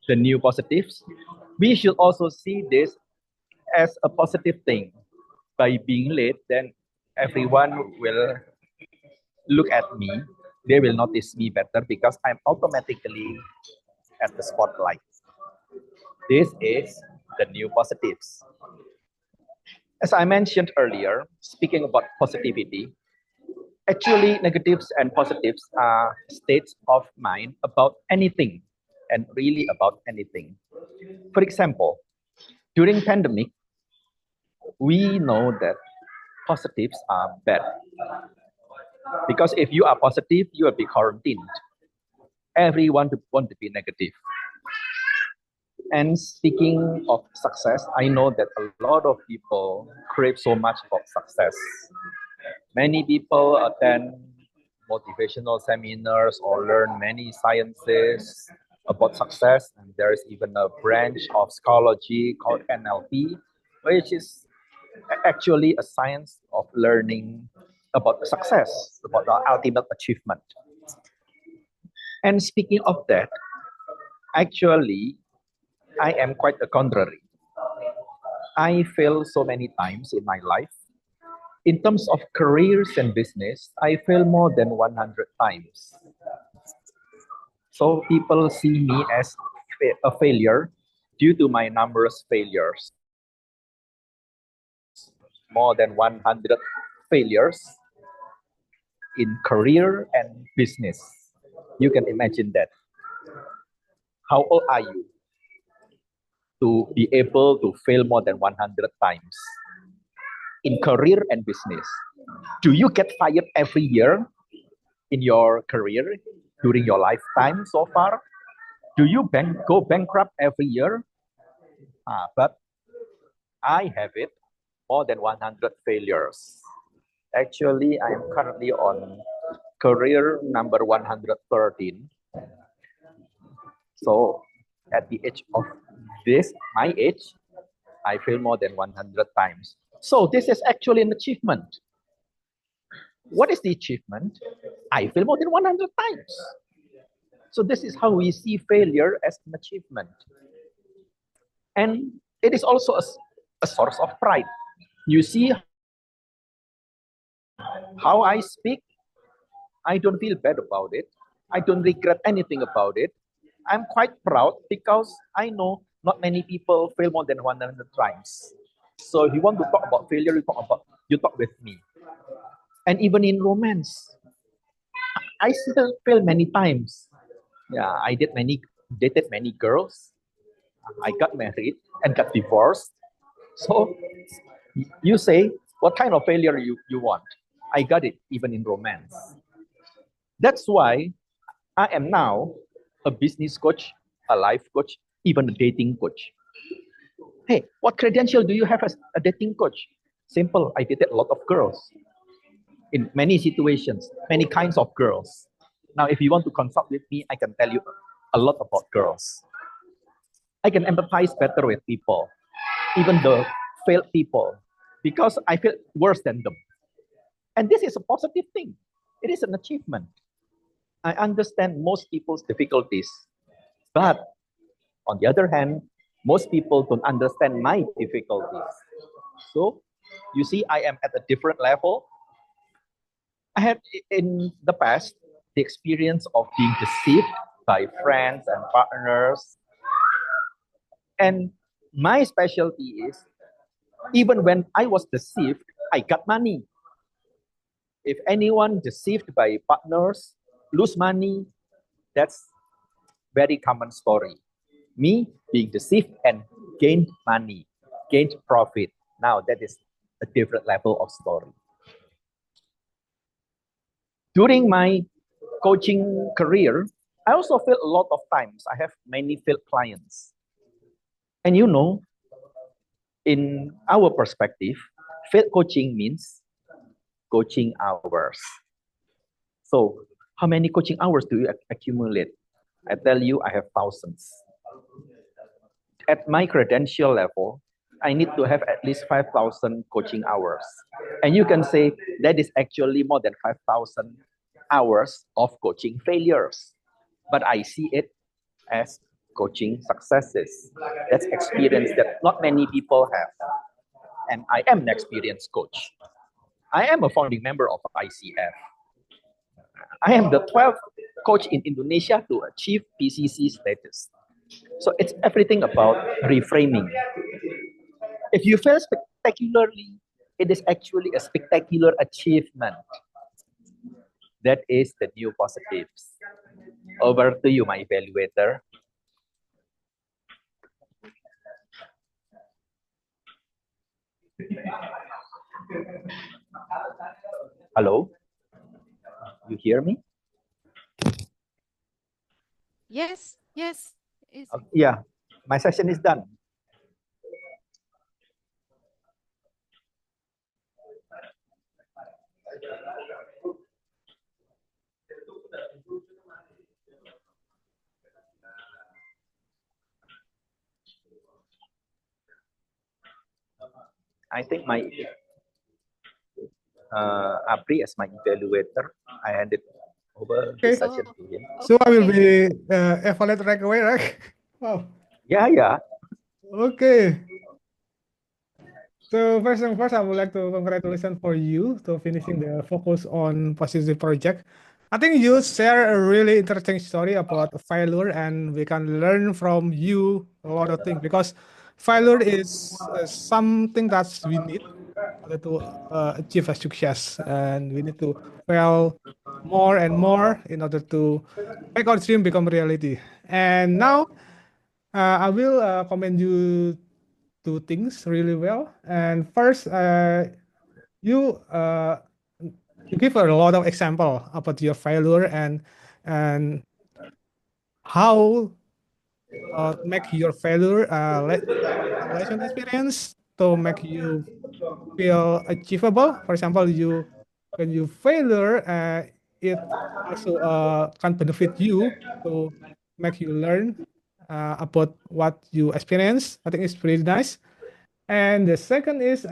the new positives, we should also see this as a positive thing. By being late, then everyone will look at me, they will notice me better because I'm automatically at the spotlight. This is the new positives. As I mentioned earlier, speaking about positivity, actually negatives and positives are states of mind about anything and really about anything. For example, during pandemic, we know that positives are bad because if you are positive, you will be quarantined. Everyone want to be negative. And speaking of success, I know that a lot of people crave so much for success. Many people attend motivational seminars or learn many sciences about success. And there is even a branch of psychology called NLP, which is actually a science of learning about success, about the ultimate achievement. And speaking of that, actually, I am quite a contrary. I failed so many times in my life. In terms of careers and business, I failed more than 100 times. So people see me as a failure due to my numerous failures. More than 100 failures in career and business. You can imagine that. How old are you to be able to fail more than 100 times in career and business? Do you get fired every year in your career during your lifetime so far? Do you go bankrupt every year? But I have it more than 100 failures. Actually, I am currently on career number 113. So at the age of my age, I fail more than 100 times. So this is actually an achievement. What is the achievement? I fail more than 100 times. So this is how we see failure as an achievement. And it is also a source of pride. You see how I speak, I don't feel bad about it. I don't regret anything about it. I'm quite proud because I know not many people fail more than 100 times. So if you want to talk about failure, you talk with me. And even in romance, I still fail many times. Yeah, dated many girls. I got married and got divorced. So you say, what kind of failure you want? I got it even in romance. That's why I am now a business coach, a life coach, even a dating coach. Hey, what credential do you have as a dating coach? Simple, I dated a lot of girls in many situations, many kinds of girls. Now, if you want to consult with me, I can tell you a lot about girls. I can empathize better with people, even the failed people, because I feel worse than them. And this is a positive thing. It is an achievement. I understand most people's difficulties, but on the other hand, most people don't understand my difficulties. So, you see, I am at a different level. I had in the past the experience of being deceived by friends and partners. And my specialty is even when I was deceived, I got money. If anyone deceived by partners lose money, that's very common story. Me being deceived and gained money, gained profit. Now that is a different level of story. During my coaching career, I also feel a lot of times I have many failed clients. And you know, in our perspective, failed coaching means coaching hours. So, how many coaching hours do you accumulate? I tell you, I have thousands. At my credential level, I need to have at least 5,000 coaching hours. And you can say that is actually more than 5,000 hours of coaching failures. But I see it as coaching successes. That's experience that not many people have. And I am an experienced coach. I am a founding member of ICF. I am the 12th coach in Indonesia to achieve PCC status. So it's everything about reframing. If you fail spectacularly, it is actually a spectacular achievement. That is the new positives. Over to you, my evaluator. Hello? You hear me? Yes, yes. Yeah, my session is done. I think my Apri as my evaluator, I handed over the Okay. session to him. So I will Okay. be evaluated right away, right? Wow. Yeah. Okay. So first thing first, I would like to congratulations for you to finishing the focus on positive project. I think you share a really interesting story about failure, and we can learn from you a lot of things because failure is something that we need in order to achieve a success, and we need to fail more and more in order to make our dream become reality. And now I will commend you two things really well. And first, you uh, you give a lot of example about your failure and how make your failure a lesson experience to make you feel achievable. For example, you when you failure, it also can benefit you to make you learn about what you experience. I think it's pretty nice. And the second is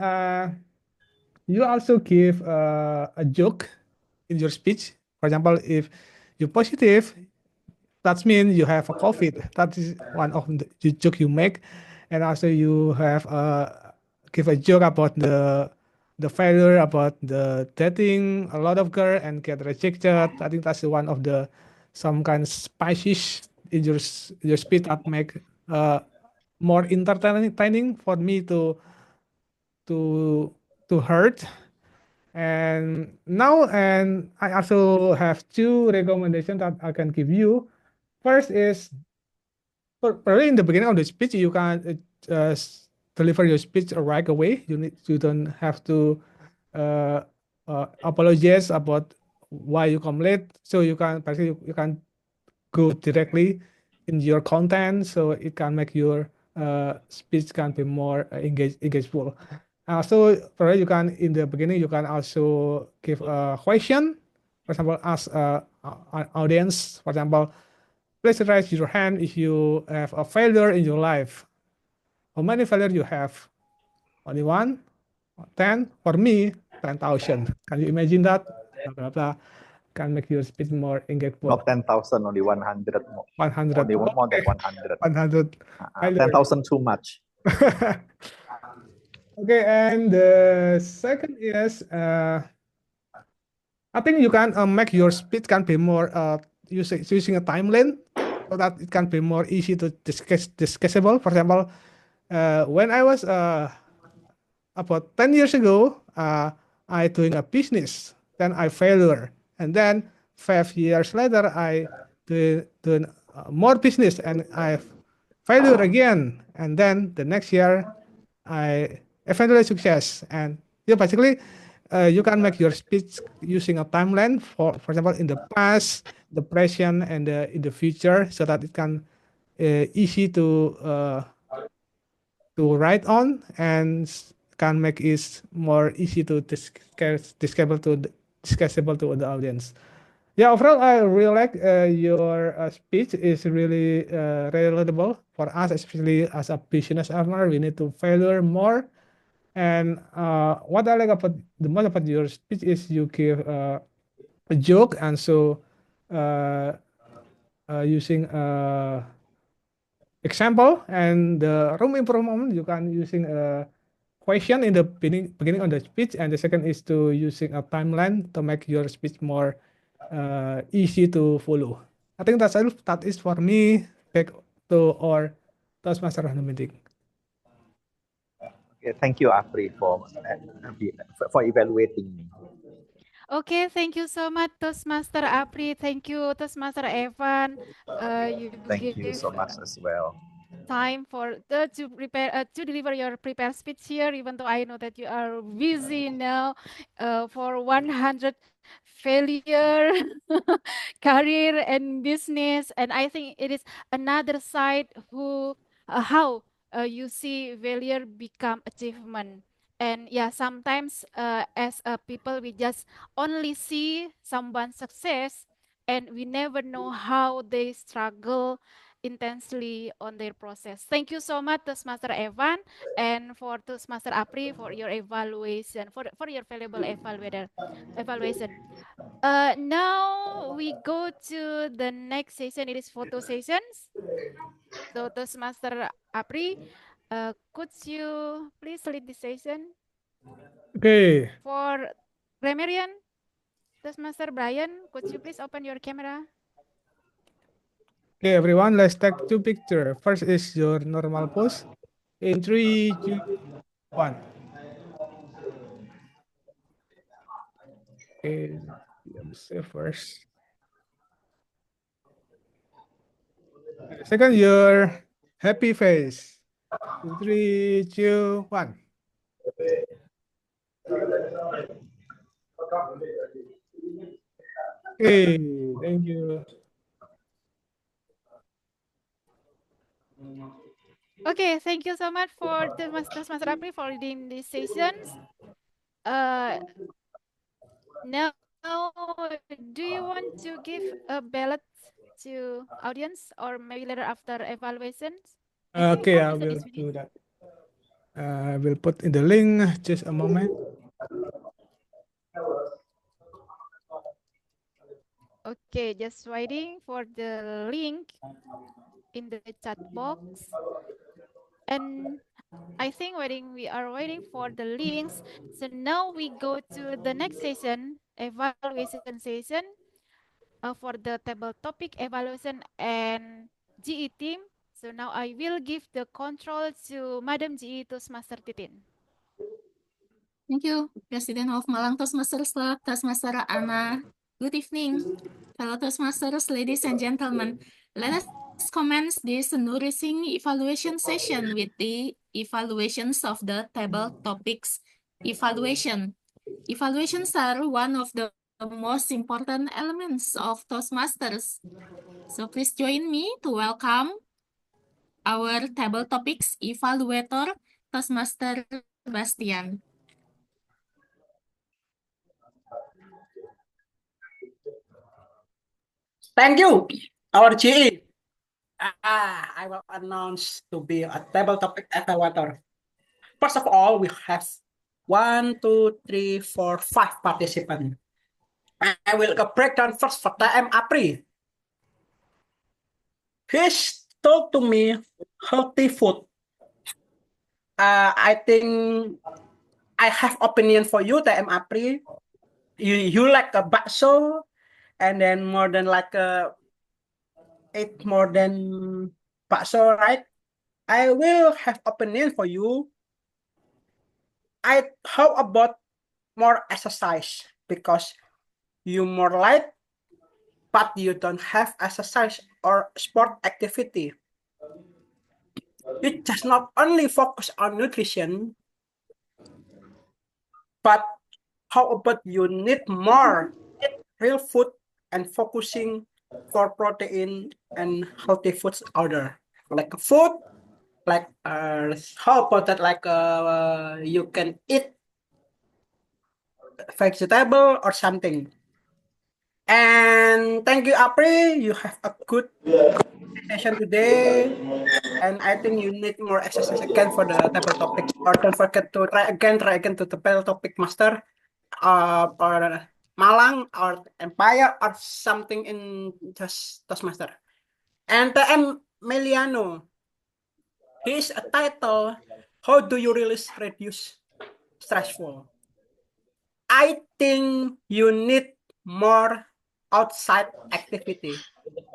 you also give a joke in your speech. For example, if you're positive, that means you have a COVID. That is one of the joke you make, and also you have give a joke about the failure about the dating a lot of girl and get rejected. I think that's one of the some kind of spicy in your speech that make uh, more entertaining for me to to hurt. And now, and I also have two recommendations that I can give you. First is probably in the beginning of the speech, you can deliver your speech right away. You don't have to uh, apologize about why you come late. So you can basically you can go directly in your content, so it can make your speech can be more engageful. So probably you can in the beginning you can also give a question. For example, ask an audience. For example, please raise your hand if you have a failure in your life. How many failure you have? Only one? 10? For me, 10,000. Can you imagine that? Blah, blah, blah. Can make your speech more engageful. Not 10,000, only 100 more. 100. Only more than Okay. 100. 100 failure. 10,000 too much. Okay, and the second is I think you can make your speed can be more using a timeline so that it can be more easy to discussable. For example, when I was about 10 years ago, I doing a business, then I failure, and then 5 years later I doing more business and I failure again, and then the next year I eventually success. And yeah, basically, you can make your speech using a timeline for example, in the past, the present, and in the future, so that it can easy to write on and can make it more easy to discussable to the audience. Yeah, overall, I really like your speech. Is really relatable for us, especially as a business owner. We need to failure more. And what I like about the most about your speech is you give a joke, and so uh, using example and the room improvement you can using a question in the beginning of the speech, and the second is to using a timeline to make your speech more easy to follow. I think that is for me. Back to our Toastmaster meeting. Okay, thank you, Afri, for evaluating me. Okay, thank you so much, Toastmaster Apri. Thank you, Toastmaster Evan. You Thank you give so much as well. time for to prepare to deliver your prepared speech here, even though I know that you are busy now for 100 failure career and business. And I think it is another side who how you see failure become achievement. And yeah, sometimes as people we just only see someone's success, and we never know how they struggle intensely on their process. Thank you so much, Toastmaster Evan, and for Toastmaster Apri for your evaluation, for your valuable evaluation. Now we go to the next session. It is photo sessions. So Toastmaster Apri, could you please lead the session? Okay. For Remerian, Toastmaster Brian, could you please open your camera? Okay, everyone, let's take two pictures. First is your normal pose. In three, two, one. Okay, let me see first. Second, your happy face. In three, two, one. Okay, thank you. Okay, thank you so much for the Toastmaster Apri for leading these sessions. Uh, Now, do you want to give a ballot to audience or maybe later after evaluations? I think Okay, I evaluation will is do finished. that. I will put in the link. Just a moment. Okay, just waiting for the link in the chat box. And I think we are waiting for the links. So now we go to the next session, evaluation session, for the table topic evaluation and GE team. So now I will give the control to Madam GE Toastmaster Titin. Thank you, President of Malang Toastmasters Club, Toastmaster Anna. Good evening, fellow Toastmasters, ladies and gentlemen. Let us commence this nourishing evaluation session with the evaluations of the table topics. Evaluation. Evaluations are one of the most important elements of Toastmasters. So please join me to welcome our table topics evaluator, Toastmaster Bastian. Thank you, our GE. I will announce to be a table topic evaluator. First of all, we have 1, 2, 3, 4, 5 participants. I will break down first for TM Apri. He's told to me healthy food. I think I have opinion for you, TM Apri. You like a bakso, and then more than like eat more than bakso, right? I will have opinion for you. How about more exercise, because you more light, but you don't have exercise or sport activity. You just not only focus on nutrition, but how about you need more real food and focusing for protein and healthy foods order, like food, like how about that, like you can eat vegetable or something. And thank you, Apri. You have a good session today. And I think you need more exercise again for the table topic. Or don't forget to try again to the table topic master. Or Malang or Empire or something in just Toastmaster. And TM Meliano. Here's a title. How do you reduce stressful? I think you need more outside activity,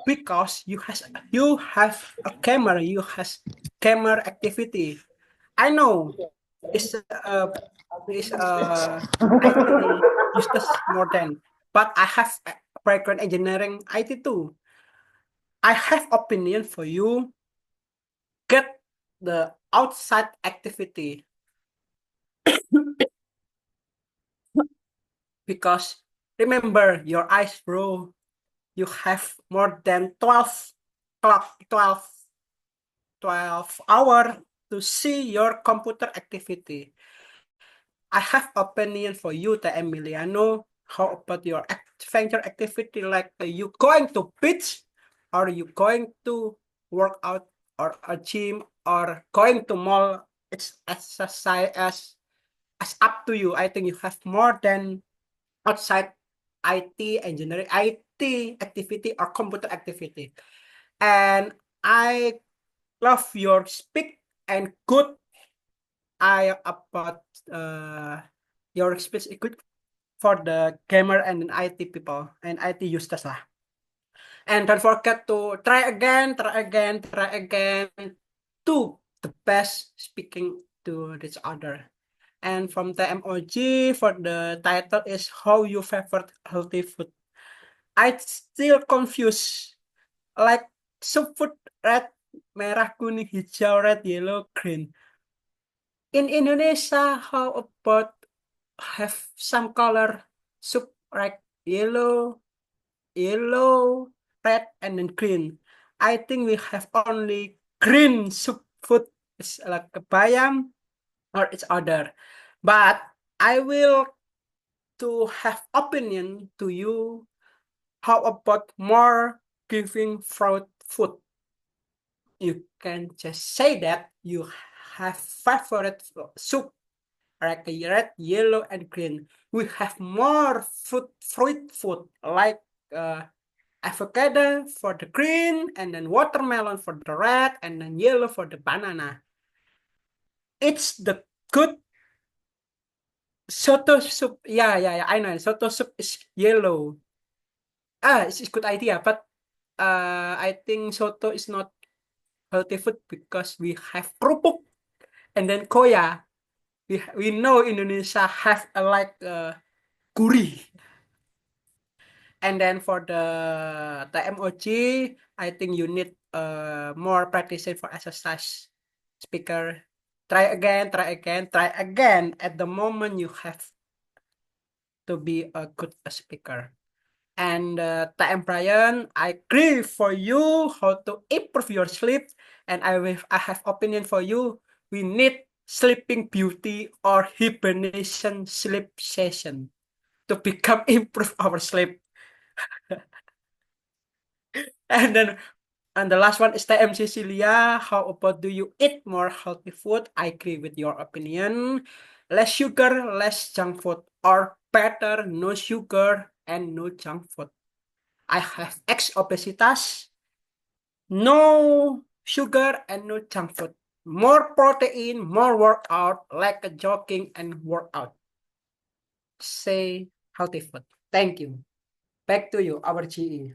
because you have a camera, you has camera activity. I know is I think useless more than, but I have a background engineering IT too. I have opinion for you. Get the outside activity, because remember your eyes, bro. You have more than 12 hours to see your computer activity. I have opinion for you, the Emiliano. How about your adventure activity? Like you going to beach, or you going to work out, or a gym, or going to mall? It's exercise as up to you. I think you have more than outside IT engineering, IT activity or computer activity. And I love your speak and good I about your speech is good for the gamer and IT people and IT users lah. And don't forget to try again to the best speaking to each other. And from the MOG for the title is how you favorite healthy food. I still confused, like soup food red, merah, kuning, hijau, red, yellow, green. In Indonesia, how about have some color soup like yellow, red, and then green. I think we have only green soup food. It's like a bayam or it's other. But I will to have opinion to you. How about more giving fruit food? You can just say that you have favorite soup like red, yellow, and green. We have more fruit food like avocado for the green, and then watermelon for the red, and then yellow for the banana. It's the good soto soup. Yeah, I know. Soto soup is yellow. It's a good idea, but I think soto is not healthy food because we have kerupuk and then koya. We know Indonesia have a like gurih. And then for the TMOG, I think you need more practice for exercise. Speaker, try again, try again, try again. At the moment, you have to be a good speaker. And TM Brian, I agree for you how to improve your sleep. And I have opinion for you. We need sleeping beauty or hibernation sleep session to become improve our sleep. And then and the last one is TM Cecilia. How about do you eat more healthy food? I agree with your opinion. Less sugar, less junk food, or better, no sugar and no junk food. I have ex obesitas, no sugar and no junk food. More protein, more workout, like a jogging and workout. Say healthy food. Thank you. Back to you, our GE.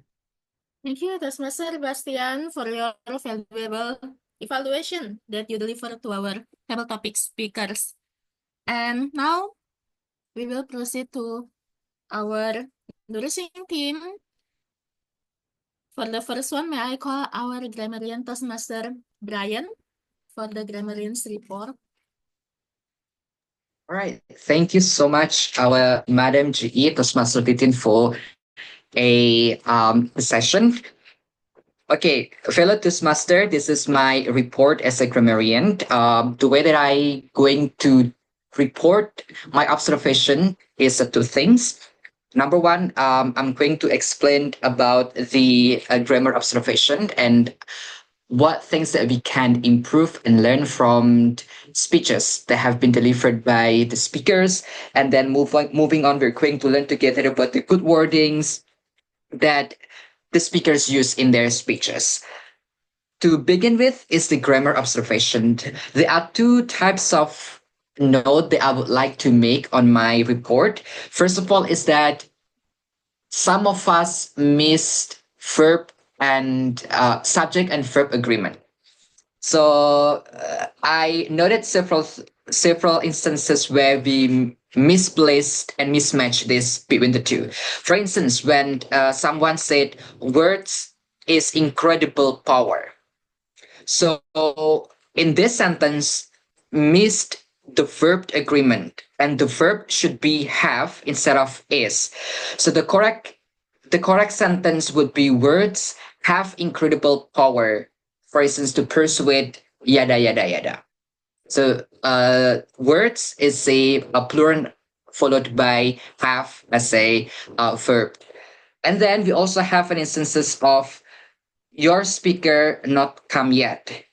Thank you, Toastmaster Bastian, for your valuable evaluation that you deliver to our table topic speakers. And now we will proceed to our nourishing team. For the first one, may I call our grammarian Toastmaster Brian for the grammarian's report. All right. Thank you so much, our Madam GE Toastmaster Titin, for a session. Okay, fellow Toastmaster, this is my report as a grammarian. The way that I going to report my observation is two things. Number one, I'm going to explain about the grammar observation and what things that we can improve and learn from speeches that have been delivered by the speakers. And then moving on, we're going to learn together about the good wordings that the speakers use in their speeches. To begin with is the grammar observation. There are two types of note that I would like to make on my report. First of all is that some of us missed verb and subject and verb agreement. So I noted several instances where we misplaced and mismatched this between the two. For instance, when someone said words is incredible power. So in this sentence, missed the verb agreement, and the verb should be have instead of is. So the correct sentence would be words have incredible power. For instance, to persuade yada yada yada. So words is a plural followed by have as a verb. And then we also have an instances of your speaker not come yet.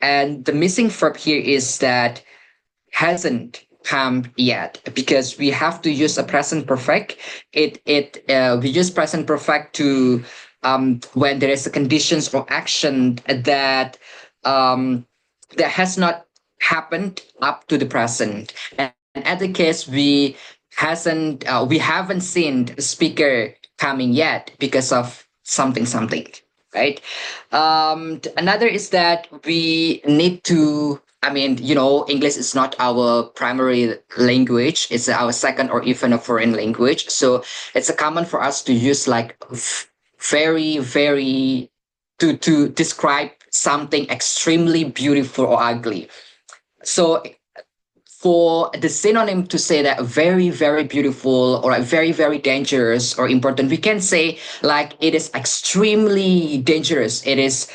And the missing verb here is that hasn't come yet because we have to use a present perfect. We use present perfect to when there is a conditions or action that has not happened up to the present. And at the case we haven't seen the speaker coming yet because of something something, right? Another is that we need to, I mean, English is not our primary language. It's our second or even a foreign language. So it's a common for us to use like very, very to describe something extremely beautiful or ugly. So for the synonym to say that very, very beautiful or very, very dangerous or important, we can say like it is extremely dangerous. It is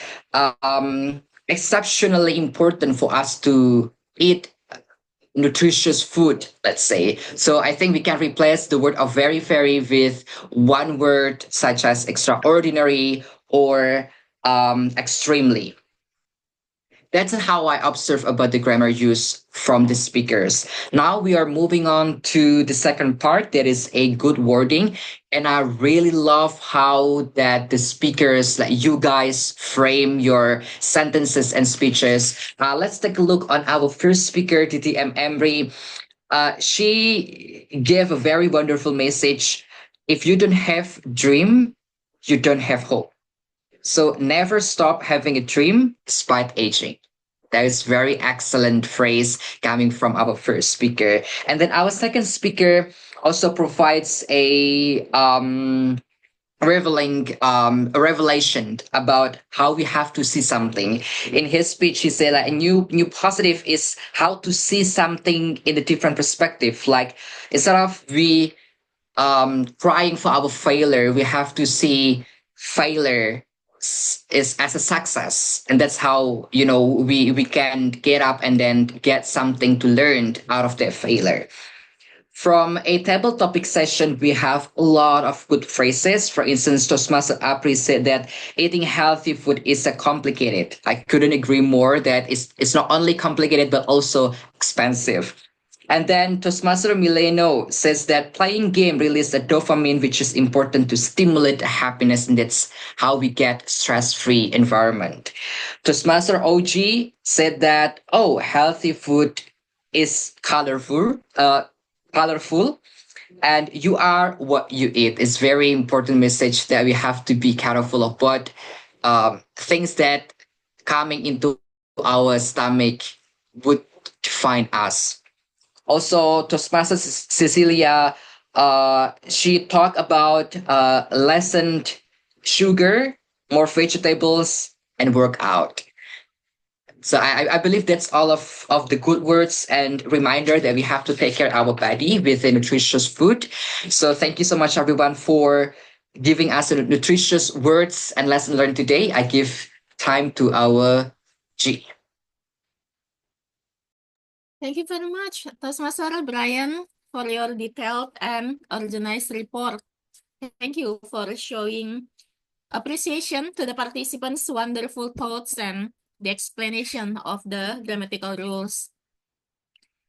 exceptionally important for us to eat nutritious food, let's say. So I think we can replace the word of very, very with one word such as extraordinary or extremely. That's how I observe about the grammar use from the speakers. Now we are moving on to the second part, that is a good wording. And I really love how that the speakers, like you guys, frame your sentences and speeches. Let's take a look on our first speaker, TTM Emery. She gave a very wonderful message. If you don't have dream, you don't have hope. So never stop having a dream despite aging. That is very excellent phrase coming from our first speaker. And then our second speaker also provides a revelation about how we have to see something. In his speech, he said like a new positive is how to see something in a different perspective. Like instead of we crying for our failure, we have to see failure is as a success, and that's how we can get up and then get something to learn out of that failure. From a table topic session, we have a lot of good phrases. For instance, Toastmaster Apri said that eating healthy food is a complicated. I couldn't agree more that it's not only complicated but also expensive. And then Toastmaster Mileno says that playing game releases a dopamine, which is important to stimulate happiness, and that's how we get stress-free environment. Toastmaster OG said that healthy food is colorful, and you are what you eat. It's very important message that we have to be careful of what things that coming into our stomach would define us. Also, Toastmaster Cecilia, she talked about lessened sugar, more vegetables, and workout. So I believe that's all of the good words and reminder that we have to take care of our body with a nutritious food. So thank you so much, everyone, for giving us a nutritious words and lesson learned today. I give time to our G. Thank you very much, Toastmaster Brian, for your detailed and organized report. Thank you for showing appreciation to the participants' wonderful thoughts and the explanation of the grammatical rules.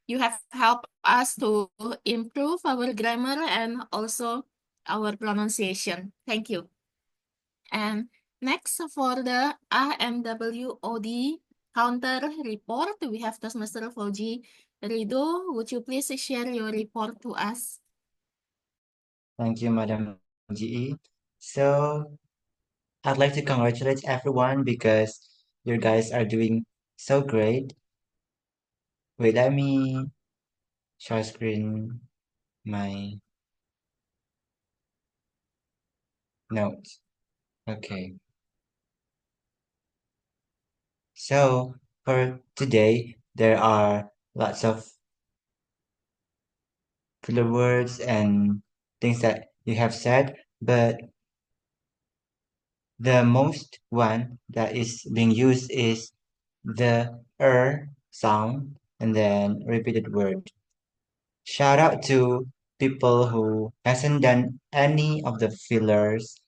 You have helped us to improve our grammar and also our pronunciation. Thank you. And next, for the AMWOD counter report, we have Toastmaster Fauji Rido. Would you please share your report to us? Thank you, Madam GE. So I'd like to congratulate everyone because you guys are doing so great. Wait, let me share screen my notes. Okay. So for today, there are lots of filler words and things that you have said, but the most one that is being used is the sound and then repeated word. Shout out to people who hasn't done any of the fillers,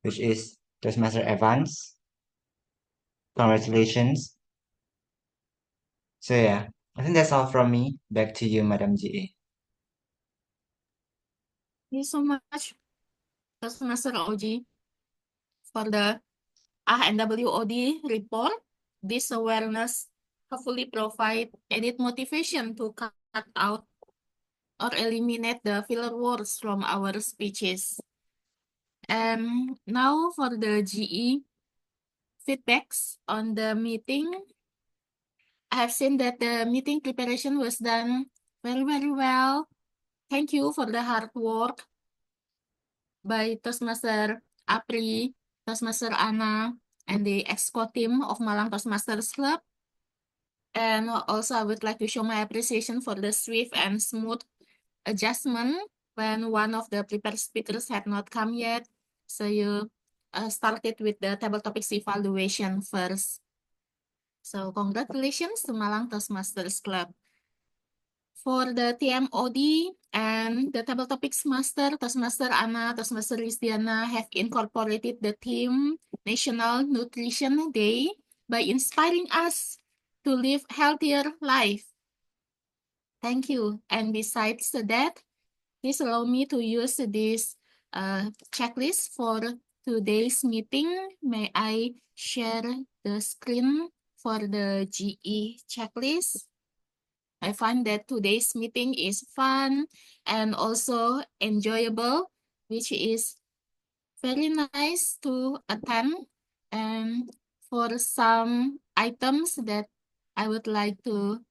which is Toastmaster Evans. Congratulations. So yeah, I think that's all from me. Back to you, Madam GA. Thank you so much, Toastmaster OG, for the ANWOD report. This awareness hopefully provide added motivation to cut out or eliminate the filler words from our speeches. And now for the GE feedbacks on the meeting. I have seen that the meeting preparation was done very, very well. Thank you for the hard work by Toastmaster Apri, Toastmaster Anna, and the EXCO team of Malang Toastmasters Club. And also, I would like to show my appreciation for the swift and smooth adjustment when one of the prepared speakers had not come yet. So you started with the table topics evaluation first. So congratulations to Malang Toastmasters Club. For the TMOD and the table topics master, Toastmaster Anna, Toastmaster Listiana have incorporated the theme National Nutrition Day by inspiring us to live healthier life. Thank you. And besides that, please allow me to use this checklist for today's meeting. May I share the screen for the GE checklist? I find that today's meeting is fun and also enjoyable, which is very nice to attend. And for some items that I would like to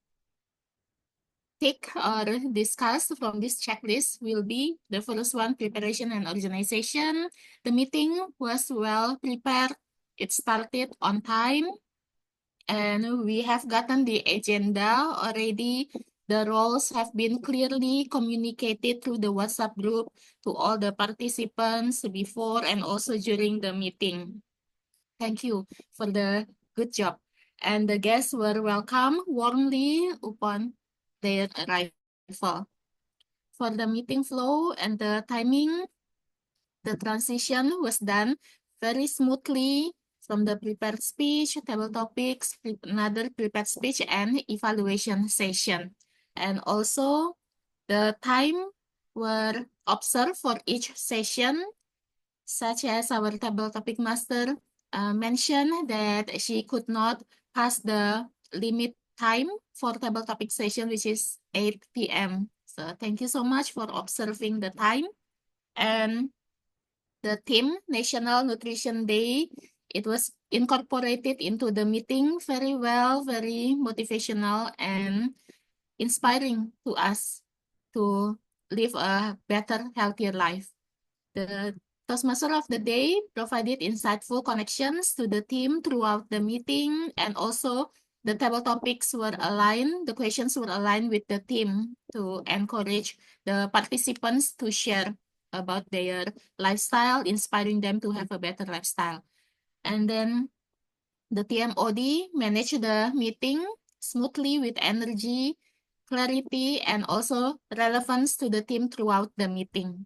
take or discuss from this checklist will be the first one, preparation and organization. The meeting was well prepared. It started on time and we have gotten the agenda already. The roles have been clearly communicated through the WhatsApp group to all the participants before and also during the meeting. Thank you for the good job. And the guests were welcomed warmly upon their arrival. For the meeting flow and the timing, the transition was done very smoothly from the prepared speech, table topics, another prepared speech, and evaluation session. And also, the time were observed for each session, such as our table topic master mentioned that she could not pass the limit time for table topic session, which is 8 p.m. So thank you so much for observing the time. And the theme, National Nutrition Day, it was incorporated into the meeting very well, very motivational and inspiring to us to live a better, healthier life. The Toastmaster of the Day provided insightful connections to the team throughout the meeting, and also the table topics were aligned, the questions were aligned with the team to encourage the participants to share about their lifestyle, inspiring them to have a better lifestyle. And then the TMOD managed the meeting smoothly with energy, clarity, and also relevance to the team throughout the meeting.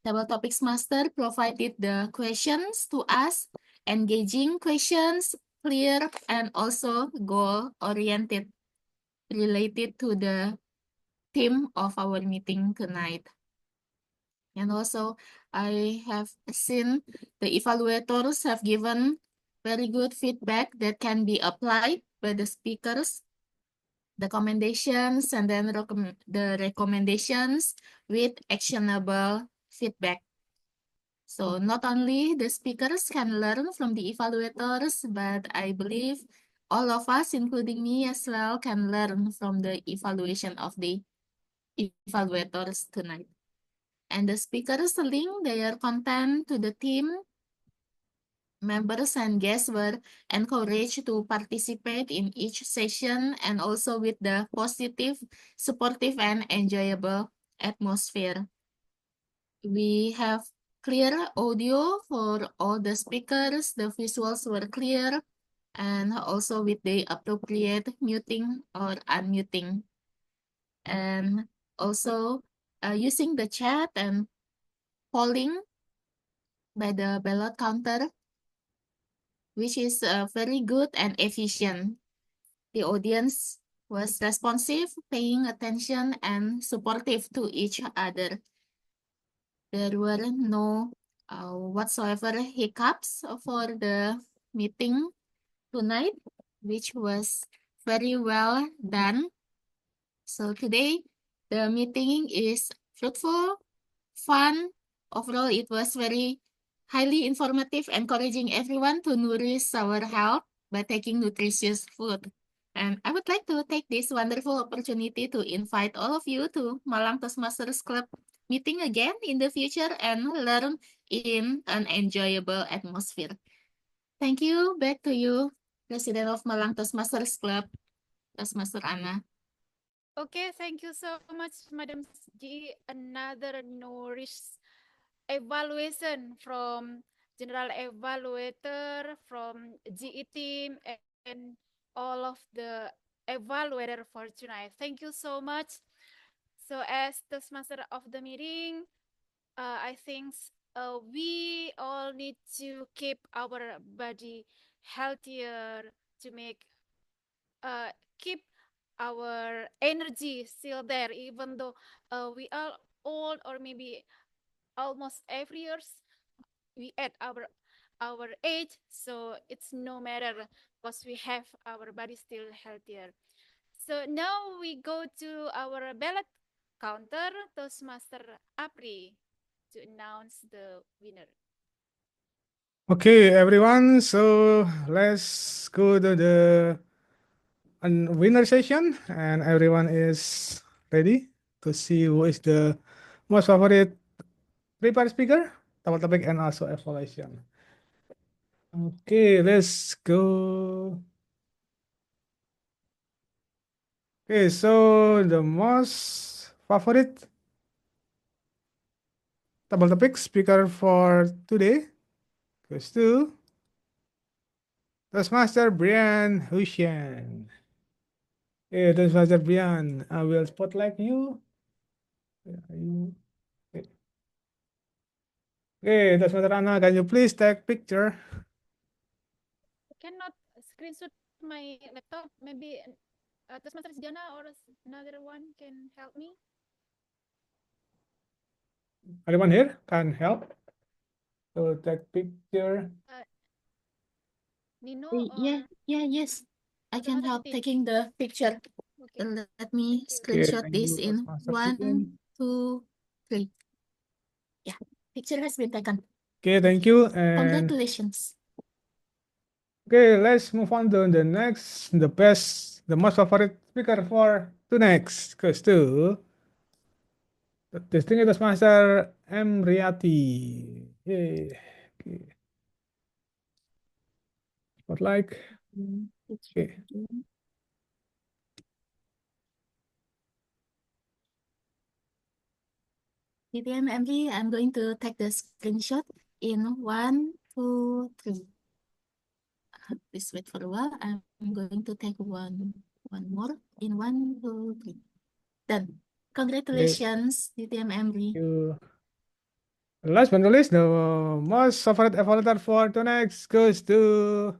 Table Topics Master provided the questions to us, engaging questions, clear, and also goal-oriented, related to the theme of our meeting tonight. And also, I have seen the evaluators have given very good feedback that can be applied by the speakers, the recommendations, and then the recommendations with actionable feedback. So not only the speakers can learn from the evaluators, but I believe all of us, including me as well, can learn from the evaluation of the evaluators tonight. And the speakers link their content to the team. Members and guests were encouraged to participate in each session and also with the positive, supportive, and enjoyable atmosphere. We have clear audio for all the speakers. The visuals were clear and also with the appropriate muting or unmuting. And also using the chat and polling by the ballot counter, which is very good and efficient. The audience was responsive, paying attention, and supportive to each other. There were no whatsoever hiccups for the meeting tonight, which was very well done. So today, the meeting is fruitful, fun. Overall, it was very highly informative, encouraging everyone to nourish our health by taking nutritious food. And I would like to take this wonderful opportunity to invite all of you to Malang Toastmasters Club meeting again in the future and learn in an enjoyable atmosphere. Thank you. Back to you, President of Malang Toastmasters Club, Toastmaster Anna. Okay, thank you so much, Madam G. Another nourished evaluation from general evaluator, from GE team, and all of the evaluator for tonight. Thank you so much. So as the master of the meeting, I think we all need to keep our body healthier to make keep our energy still there, even though we are old or maybe almost every years we at our age. So it's no matter because we have our body still healthier. So now we go to our ballot counter, Toastmaster Apri, to announce the winner. Okay, everyone. So let's go to the winner session, and everyone is ready to see who is the most favorite prepared speaker, topic, and also evaluation. Okay, let's go. Okay, so the most favorite topic speaker for today goes to Toastmaster Brian Hussein. Okay, Toastmaster Brian, I will spotlight you. Where are you? Okay, okay, Toastmaster Anna, can you please take picture? I cannot screenshot my laptop. Maybe Toastmaster Diana or another one can help me. Anyone here can help to take picture? Nino Yeah, or yes. I can Toastmaster help Titin. taking the picture. Okay. Let me Thank you. Okay, screenshot thank this you, in Toastmaster Titin. 1, 2, 3. Yeah, picture has been taken. Okay, thank you. And Congratulations. okay, let's move on to the next, the most favorite speaker for the next goes to the distinguished master M. Riati. Yay. Okay. Spotlight. Okay. DTM MV, I'm going to take the screenshot in 1, 2, 3. Please wait for a while. I'm going to take one more in 1, 2, 3. Done. Congratulations, DTM MV. You. Last but not least, the most favorite evaluator for the next goes to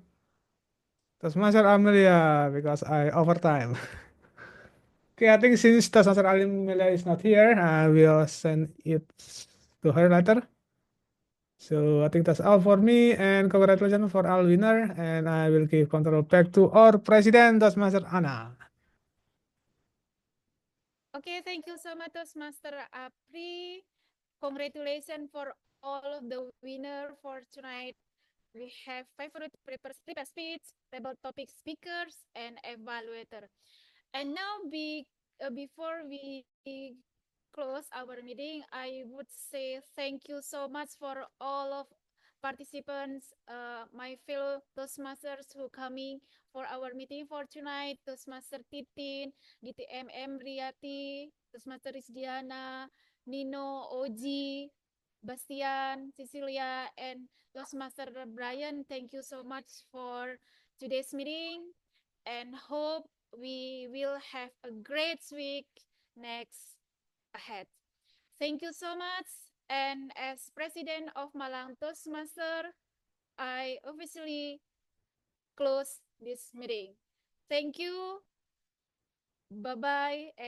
Toastmaster Amelia because I overtime. Okay, I think since Toastmaster Amelia is not here, I will send it to her later. So I think that's all for me, and congratulations for all winner. And I will give control back to our president, Toastmaster Anna. Okay, thank you so much, Toastmaster Apri. Congratulations for all of the winner for tonight. We have favorite prepare speech, table topic speakers, and evaluator. And now, before we close our meeting, I would say thank you so much for all of participants, my fellow Toastmasters who coming for our meeting for tonight. Toastmaster Titin, DTMM Riyati, Toastmaster Rizdiana, Nino, Oji, Bastian, Cecilia, and Toastmaster Brian. Thank you so much for today's meeting, and hope we will have a great week next ahead. Thank you so much. And as president of Malang Toastmaster, I officially close this meeting. Thank you. Bye bye.